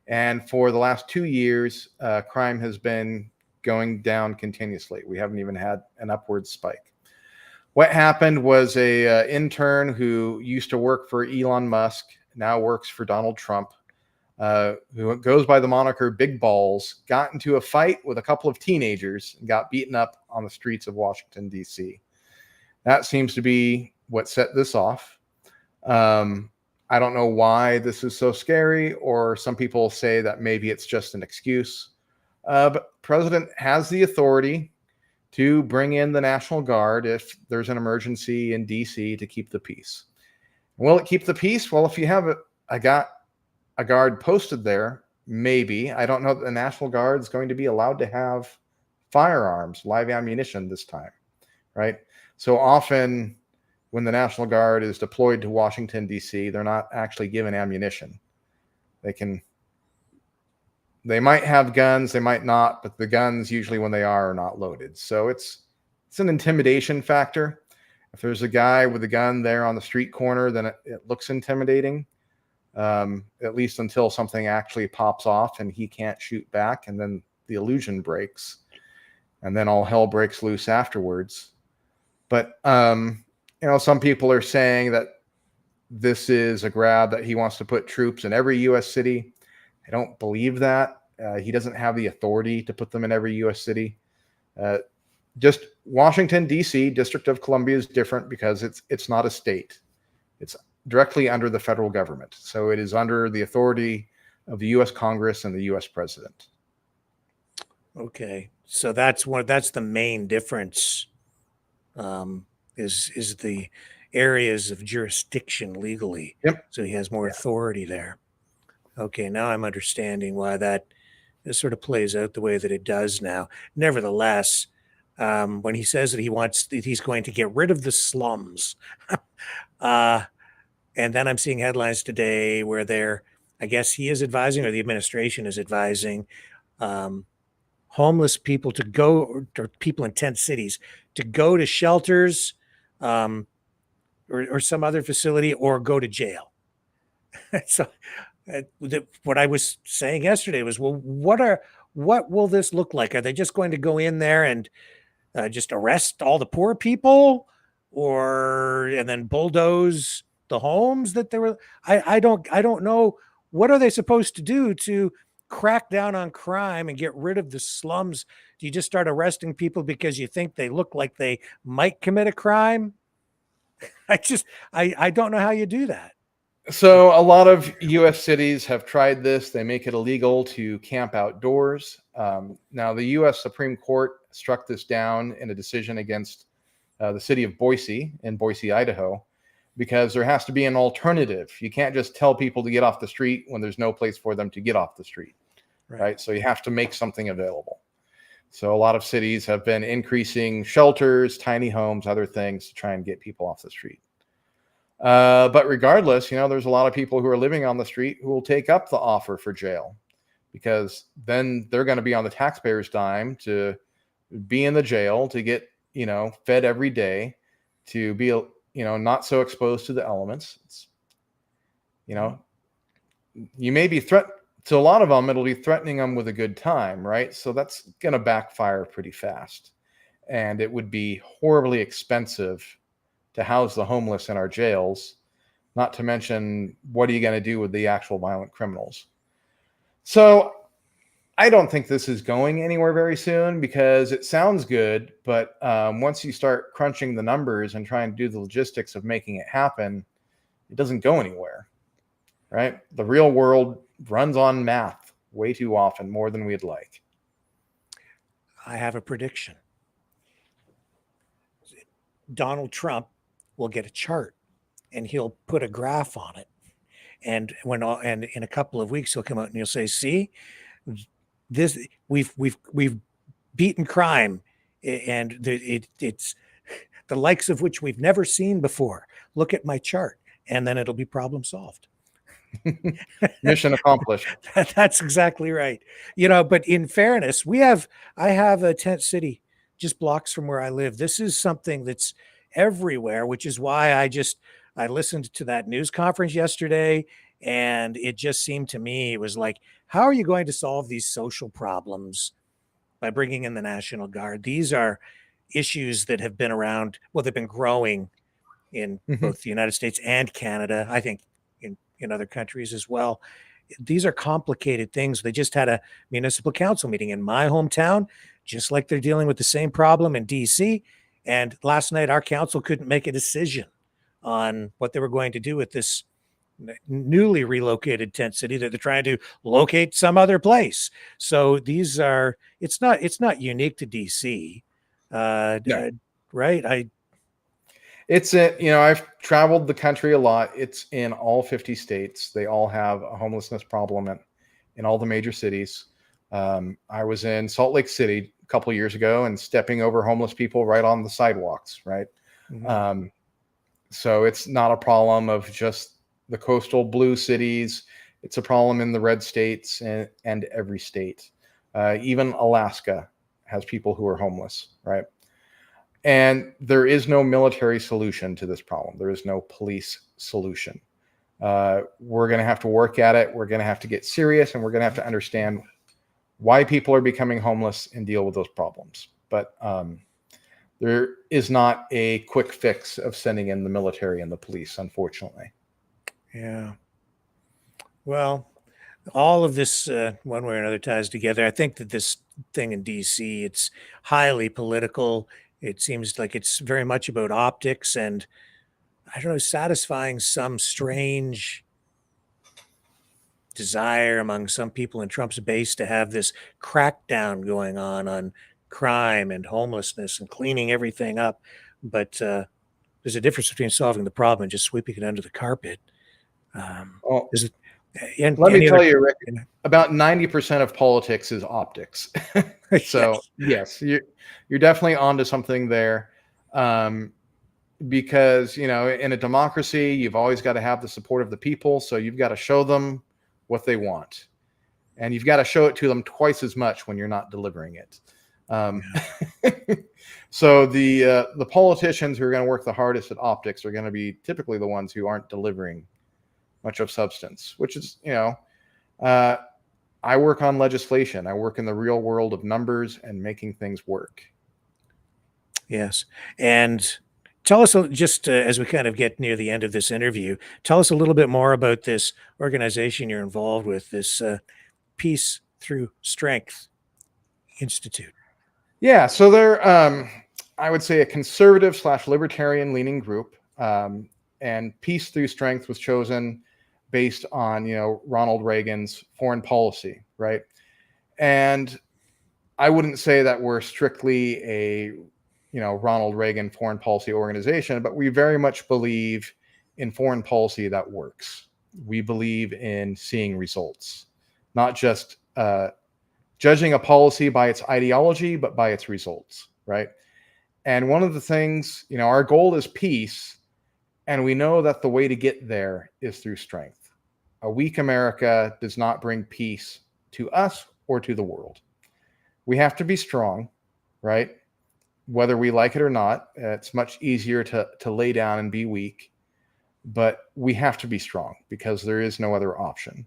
[SPEAKER 3] And for the last 2 years, crime has been going down continuously. We haven't even had an upward spike. What happened was a intern who used to work for Elon Musk, now works for Donald Trump, who goes by the moniker Big Balls, got into a fight with a couple of teenagers and got beaten up on the streets of Washington, D.C. That seems to be what set this off. I don't know why this is so scary, or some people say that maybe it's just an excuse. But president has the authority to bring in the National Guard if there's an emergency in DC to keep the peace. Will it keep the peace? Well, if you have a guard posted there, maybe. I don't know that the National Guard is going to be allowed to have firearms, live ammunition this time, right? So often when the National Guard is deployed to Washington, D.C., they're not actually given ammunition. They might have guns, they might not, but the guns usually when they are not loaded. So it's an intimidation factor. If there's a guy with a gun there on the street corner, then it looks intimidating, at least until something actually pops off and he can't shoot back, and then the illusion breaks, and then all hell breaks loose afterwards. But some people are saying that this is a grab, that he wants to put troops in every U.S. city. I don't believe that. He doesn't have the authority to put them in every U.S. city. Just Washington, D.C., District of Columbia is different because it's not a state. It's directly under the federal government. So it is under the authority of the U.S. Congress and the U.S. president.
[SPEAKER 2] Okay. So that's the main difference, is the areas of jurisdiction legally.
[SPEAKER 3] Yep.
[SPEAKER 2] So he has more authority there. Okay, now I'm understanding why that sort of plays out the way that it does now. Nevertheless, when he says that he's going to get rid of the slums, and then I'm seeing headlines today where I guess he is advising, or the administration is advising, homeless people to go, or people in tent cities to go to shelters, or some other facility, or go to jail. So what I was saying yesterday was, well, what will this look like? Are they just going to go in there and just arrest all the poor people, and then bulldoze the homes that they were? I don't know. What are they supposed to do to crack down on crime and get rid of the slums? Do you just start arresting people because you think they look like they might commit a crime? I don't know how you do that.
[SPEAKER 3] So a lot of U.S. cities have tried this. They make it illegal to camp outdoors. Now, the U.S. Supreme Court struck this down in a decision against the city of Boise in Boise, Idaho, because there has to be an alternative. You can't just tell people to get off the street when there's no place for them to get off the street, right? So you have to make something available. So a lot of cities have been increasing shelters, tiny homes, other things to try and get people off the street. But regardless, there's a lot of people who are living on the street who will take up the offer for jail, because then they're going to be on the taxpayer's dime to be in the jail, to get, fed every day, to be, not so exposed to the elements. You may be to a lot of them, it'll be threatening them with a good time, right? So that's going to backfire pretty fast. And it would be horribly expensive to house the homeless in our jails, not to mention, what are you going to do with the actual violent criminals? So I don't think this is going anywhere very soon, because it sounds good, but once you start crunching the numbers and trying to do the logistics of making it happen, it doesn't go anywhere, right? The real world runs on math way too often, more than we'd like.
[SPEAKER 2] I have a prediction. Donald Trump will get a chart, and he'll put a graph on it. And in a couple of weeks, he'll come out and he'll say, see, this, we've beaten crime, and it's the likes of which we've never seen before. Look at my chart. And then it'll be problem solved.
[SPEAKER 3] Mission accomplished.
[SPEAKER 2] That's exactly right. But in fairness, I have a tent city just blocks from where I live. This is something that's everywhere, which is why I listened to that news conference yesterday, and it just seemed to me, it was like, how are you going to solve these social problems by bringing in the National Guard? These are issues that have been around. Well, they've been growing in both the United States and Canada, I think in other countries as well. These are complicated things. They just had a municipal council meeting in my hometown, just like they're dealing with the same problem in DC. And last night, our council couldn't make a decision on what they were going to do with this newly relocated tent city that they're trying to locate some other place. So these are, it's not unique to DC,
[SPEAKER 3] No.
[SPEAKER 2] right?
[SPEAKER 3] I've traveled the country a lot. It's in all 50 states. They all have a homelessness problem in all the major cities. I was in Salt Lake City a couple of years ago and stepping over homeless people right on the sidewalks, right?
[SPEAKER 2] Mhm.
[SPEAKER 3] So it's not a problem of just the coastal blue cities. It's a problem in the red states and every state. Even Alaska has people who are homeless, right? And there is no military solution to this problem. There is no police solution. We're going to have to work at it. We're going to have to get serious, and we're going to have to understand why people are becoming homeless and deal with those problems. But there is not a quick fix of sending in the military and the police, unfortunately.
[SPEAKER 2] Yeah. Well, all of this, one way or another, ties together. I think that this thing in DC, it's highly political. It seems like it's very much about optics and, I don't know, satisfying some strange desire among some people in Trump's base to have this crackdown going on crime and homelessness and cleaning everything up. But there's a difference between solving the problem and just sweeping it under the carpet.
[SPEAKER 3] Well,
[SPEAKER 2] Is it
[SPEAKER 3] let me
[SPEAKER 2] any other?
[SPEAKER 3] tell you, Rick, about 90% of politics is optics. So yes, you're definitely onto something there. Because, in a democracy, you've always got to have the support of the people. So you've got to show them what they want. And you've got to show it to them twice as much when you're not delivering it. So the politicians who are going to work the hardest at optics are going to be typically the ones who aren't delivering much of substance, which is, I work on legislation. I work in the real world of numbers and making things work.
[SPEAKER 2] Yes. And tell us, just as we kind of get near the end of this interview, tell us a little bit more about this organization you're involved with, this Peace Through Strength Institute.
[SPEAKER 3] Yeah. So they're, I would say, a conservative / libertarian leaning group. And Peace Through Strength was chosen based on, Ronald Reagan's foreign policy, right? And I wouldn't say that we're strictly a, Ronald Reagan foreign policy organization, but we very much believe in foreign policy that works. We believe in seeing results, not just judging a policy by its ideology, but by its results, right? And one of the things, our goal is peace. And we know that the way to get there is through strength. A weak America does not bring peace to us or to the world. We have to be strong, right? Whether we like it or not, it's much easier to lay down and be weak, but we have to be strong because there is no other option.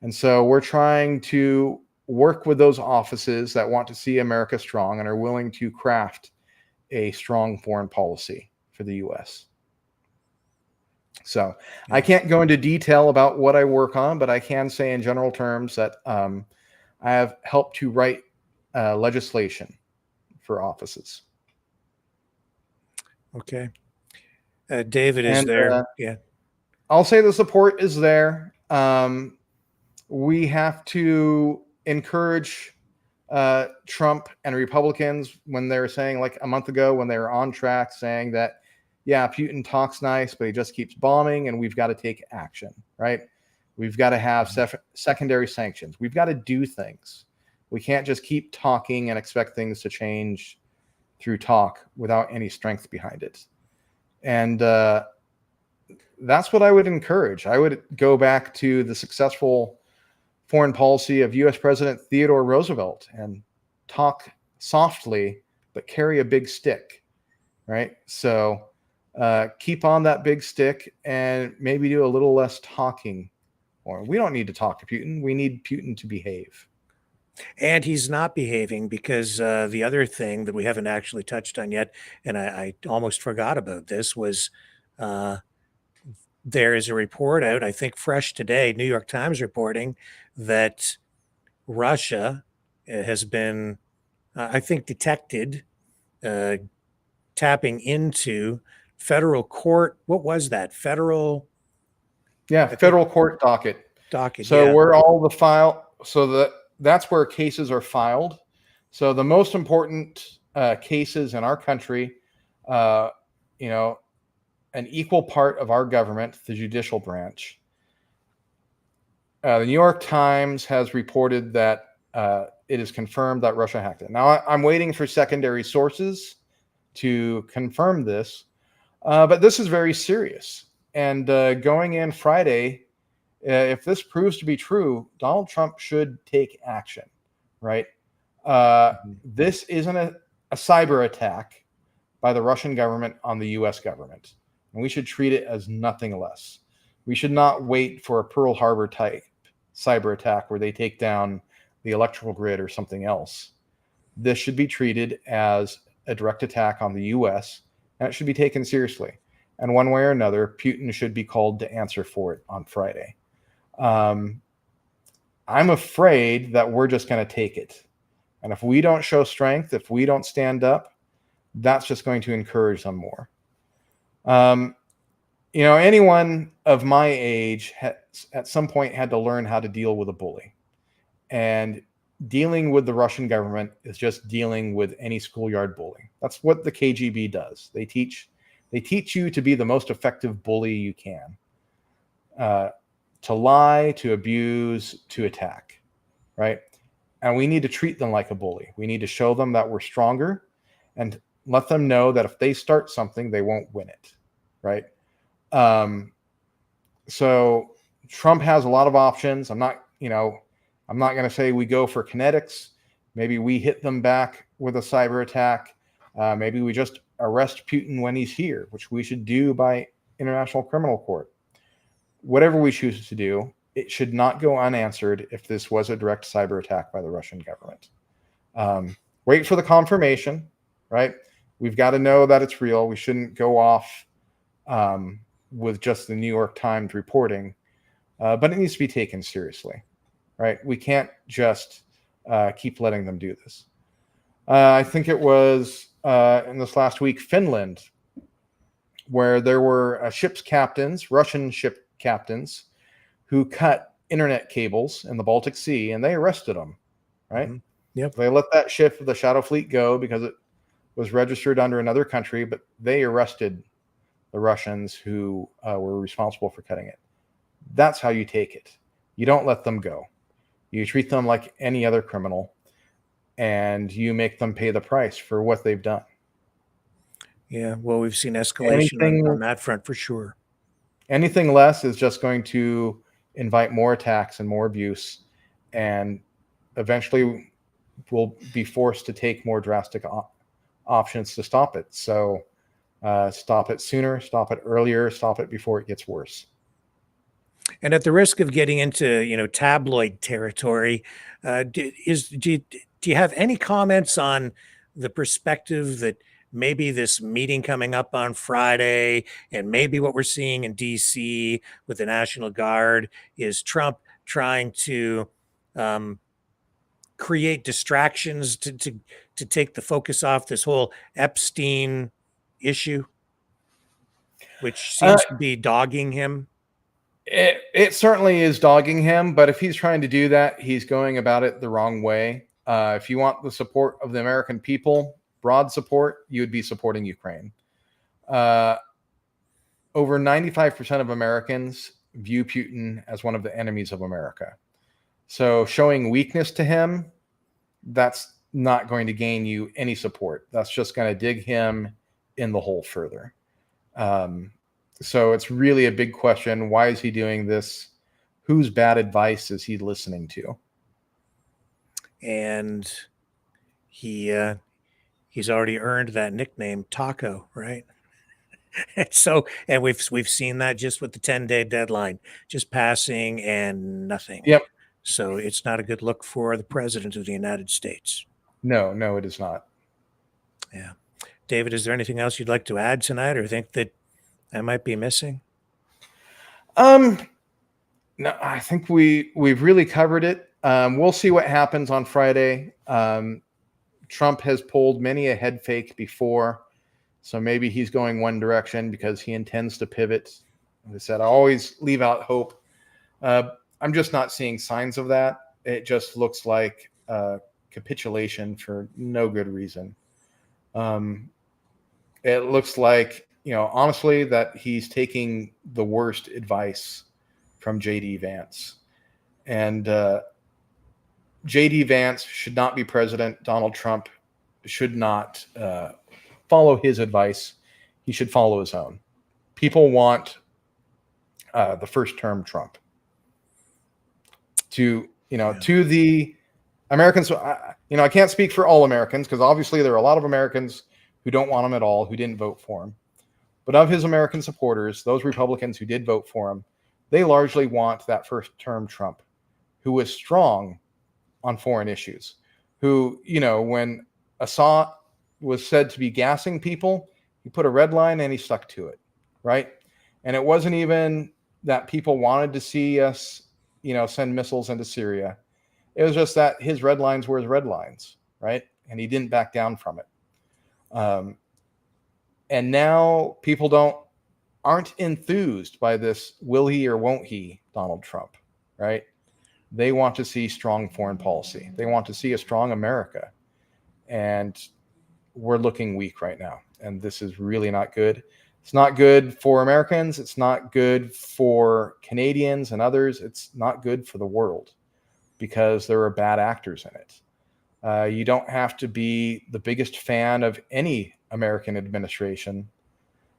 [SPEAKER 3] And so we're trying to work with those offices that want to see America strong and are willing to craft a strong foreign policy for the U.S. So I can't go into detail about what I work on, but I can say in general terms that I have helped to write legislation for offices.
[SPEAKER 2] Okay. David is there. Yeah.
[SPEAKER 3] I'll say the support is there. We have to encourage Trump and Republicans when they were saying, like a month ago, when they were on track saying that, yeah, Putin talks nice, but he just keeps bombing, and we've got to take action, right? We've got to have secondary sanctions. We've got to do things. We can't just keep talking and expect things to change through talk without any strength behind it. And that's what I would encourage. I would go back to the successful foreign policy of U.S. President Theodore Roosevelt and talk softly, but carry a big stick, right? So keep on that big stick and maybe do a little less talking. Or we don't need to talk to Putin. We need Putin to behave.
[SPEAKER 2] And he's not behaving because the other thing that we haven't actually touched on yet, and I almost forgot about this, was there is a report out, I think fresh today, New York Times reporting that Russia has been, I think, detected tapping into federal court. What was that? Federal
[SPEAKER 3] Yeah, federal court docket. So
[SPEAKER 2] yeah.
[SPEAKER 3] where all the file, so that's where cases are filed. So the most important cases in our country, you know, an equal part of our government, the judicial branch. The New York Times has reported that it is confirmed that Russia hacked it. Now, I'm waiting for secondary sources to confirm this, but this is very serious. And going in Friday, if this proves to be true, Donald Trump should take action, right? This isn't a cyber attack by the Russian government on the US government, and we should treat it as nothing less. We should not wait for a Pearl Harbor type cyber attack where they take down the electrical grid or something else. This should be treated as a direct attack on the US, and it should be taken seriously. And one way or another, Putin should be called to answer for it on Friday. I'm afraid that we're just going to take it. And if we don't show strength, if we don't stand up, that's just going to encourage them more. You know, anyone of my age has at some point had to learn how to deal with a bully. And dealing with the Russian government is just dealing with any schoolyard bully. That's what the KGB does. They teach you to be the most effective bully you can. To lie, to abuse, to attack, right? And we need to treat them like a bully. We need to show them that we're stronger and let them know that if they start something, they won't win it, right? So Trump has a lot of options. I'm not going to say we go for kinetics. Maybe we hit them back with a cyber attack. Maybe we just arrest Putin when he's here, which we should do by International Criminal Court. Whatever we choose to do, it should not go unanswered if this was a direct cyber attack by the Russian government. Wait for the confirmation, right? We've got to know that it's real. We shouldn't go off with just the New York Times reporting, but it needs to be taken seriously, right? We can't just keep letting them do this. I think it was in this last week, Finland, where there were Russian ship captains, who cut internet cables in the Baltic Sea, and they arrested them, right?
[SPEAKER 2] Mm-hmm. Yep.
[SPEAKER 3] They let that ship, the Shadow Fleet, go because it was registered under another country, but they arrested the Russians who were responsible for cutting it. That's how you take it. You don't let them go. You treat them like any other criminal, and you make them pay the price for what they've done.
[SPEAKER 2] Yeah, well, we've seen escalation on that front for sure.
[SPEAKER 3] Anything less is just going to invite more attacks and more abuse, and eventually we'll be forced to take more drastic options to stop it. So stop it sooner, stop it earlier, stop it before it gets worse.
[SPEAKER 2] And at the risk of getting into, tabloid territory, do you have any comments on the perspective that maybe this meeting coming up on Friday and maybe what we're seeing in DC with the National Guard is Trump trying to create distractions to take the focus off this whole Epstein issue, which seems to be dogging him?
[SPEAKER 3] It certainly is dogging him, but if he's trying to do that, he's going about it the wrong way. If you want the support of the American people, broad support, you would be supporting Ukraine. Over 95% of Americans view Putin as one of the enemies of America. So showing weakness to him, that's not going to gain you any support. That's just going to dig him in the hole further. So it's really a big question. Why is he doing this? Whose bad advice is he listening to?
[SPEAKER 2] And he's already earned that nickname, Taco, right? And we've seen that just with the 10-day deadline, just passing and nothing.
[SPEAKER 3] Yep.
[SPEAKER 2] So it's not a good look for the president of the United States.
[SPEAKER 3] No, it is not.
[SPEAKER 2] Yeah. David, is there anything else you'd like to add tonight, or think that I might be missing?
[SPEAKER 3] No, I think we've really covered it. We'll see what happens on Friday. Trump has pulled many a head fake before, so maybe he's going one direction because he intends to pivot As I said, I always leave out hope. I'm just not seeing signs of that. It just looks like capitulation for no good reason. It looks like, honestly, that he's taking the worst advice from J.D. Vance. And J.D. Vance should not be president. Donald Trump should not follow his advice. He should follow his own. People want the first term Trump. To the Americans, I can't speak for all Americans, because obviously there are a lot of Americans who don't want him at all, who didn't vote for him. But of his American supporters, those Republicans who did vote for him, they largely want that first term Trump, who was strong on foreign issues, who, when Assad was said to be gassing people, he put a red line and he stuck to it, right? And it wasn't even that people wanted to see us, send missiles into Syria. It was just that his red lines were his red lines, right? And he didn't back down from it. And now people aren't enthused by this will he or won't he Donald Trump, right? They want to see strong foreign policy. They want to see a strong America. And we're looking weak right now. And this is really not good. It's not good for Americans. It's not good for Canadians and others. It's not good for the world, because there are bad actors in it. You don't have to be the biggest fan of any American administration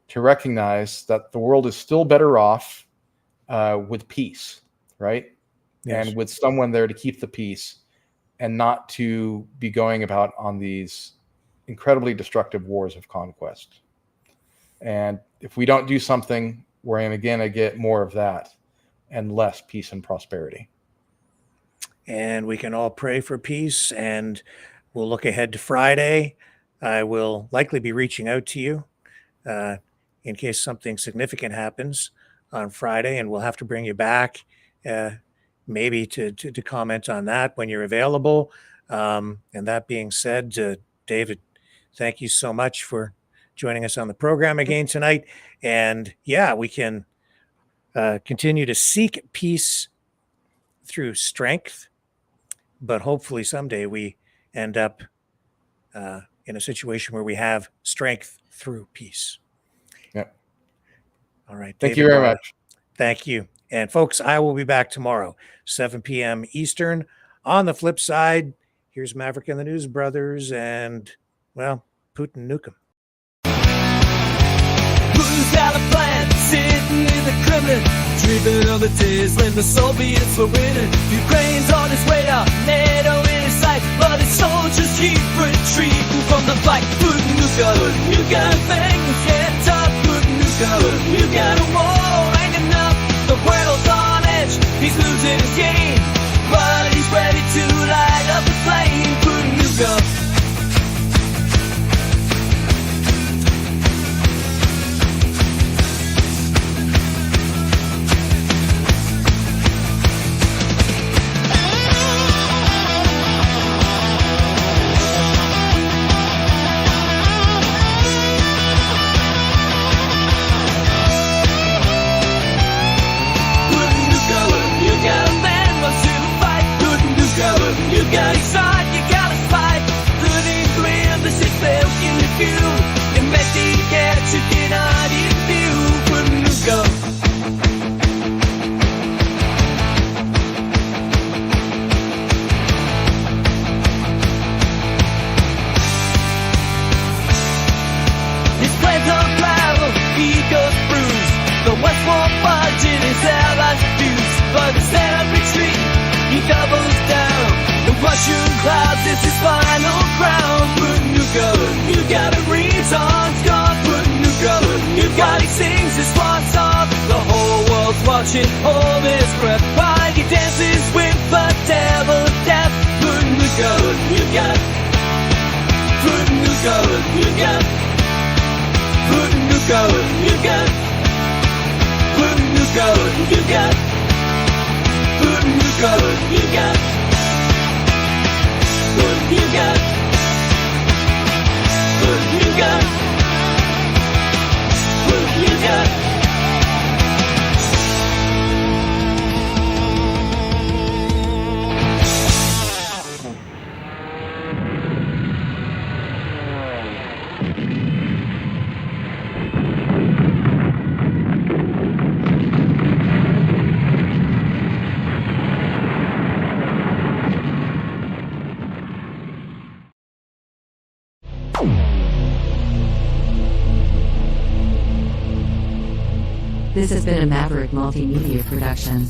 [SPEAKER 3] to recognize that the world is still better off with peace, right? Yes. And with someone there to keep the peace, and not to be going about on these incredibly destructive wars of conquest. And if we don't do something, we're going to get more of that and less peace and prosperity.
[SPEAKER 2] And we can all pray for peace, and we'll look ahead to Friday. I will likely be reaching out to you in case something significant happens on Friday, and we'll have to bring you back maybe to comment on that when you're available. And that being said, David, thank you so much for joining us on the program again tonight. And yeah, we can continue to seek peace through strength, but hopefully someday we end up in a situation where we have strength through peace.
[SPEAKER 3] Yep.
[SPEAKER 2] All right.
[SPEAKER 3] Thank you very much.
[SPEAKER 2] Thank you. And folks, I will be back tomorrow, 7 p.m. Eastern. On the flip side, here's Maverick and the News Brothers and, well, Putin Nukem.
[SPEAKER 4] Putin's got a plan, sitting in the Kremlin, dreaming of the days when the Soviets were winning. Ukraine's on its way out, NATO in its sight, but its soldiers keep retreating from the fight. Putin Nukem, you got a thing, get up. Putin Nukem, you got a war hanging up. The world's on edge, he's losing his game, but he's ready to light up the flame. Putin Nukem. You gotta start, you gotta fight. Putting through the six in the queue. Investigate, you cannot view. Putin Nukem. His plans unravel, he goes bruised. The West won't budge and his allies refuse. But instead of retreat, he doubles down. The Russian clouds, it's his final crown. Putin Nukem, you got a reason's gone. Putin Nukem, you got he sings his swan song. The whole world's watching, hold his breath while he dances with the devil of death. Putin Nukem, you got Putin Nukem, you got Putin Nukem, you got Putin Nukem, you got Putin Nukem, you got Putin, you got Putin, you got Putin, you got
[SPEAKER 5] This has been a Maverick Multimedia production.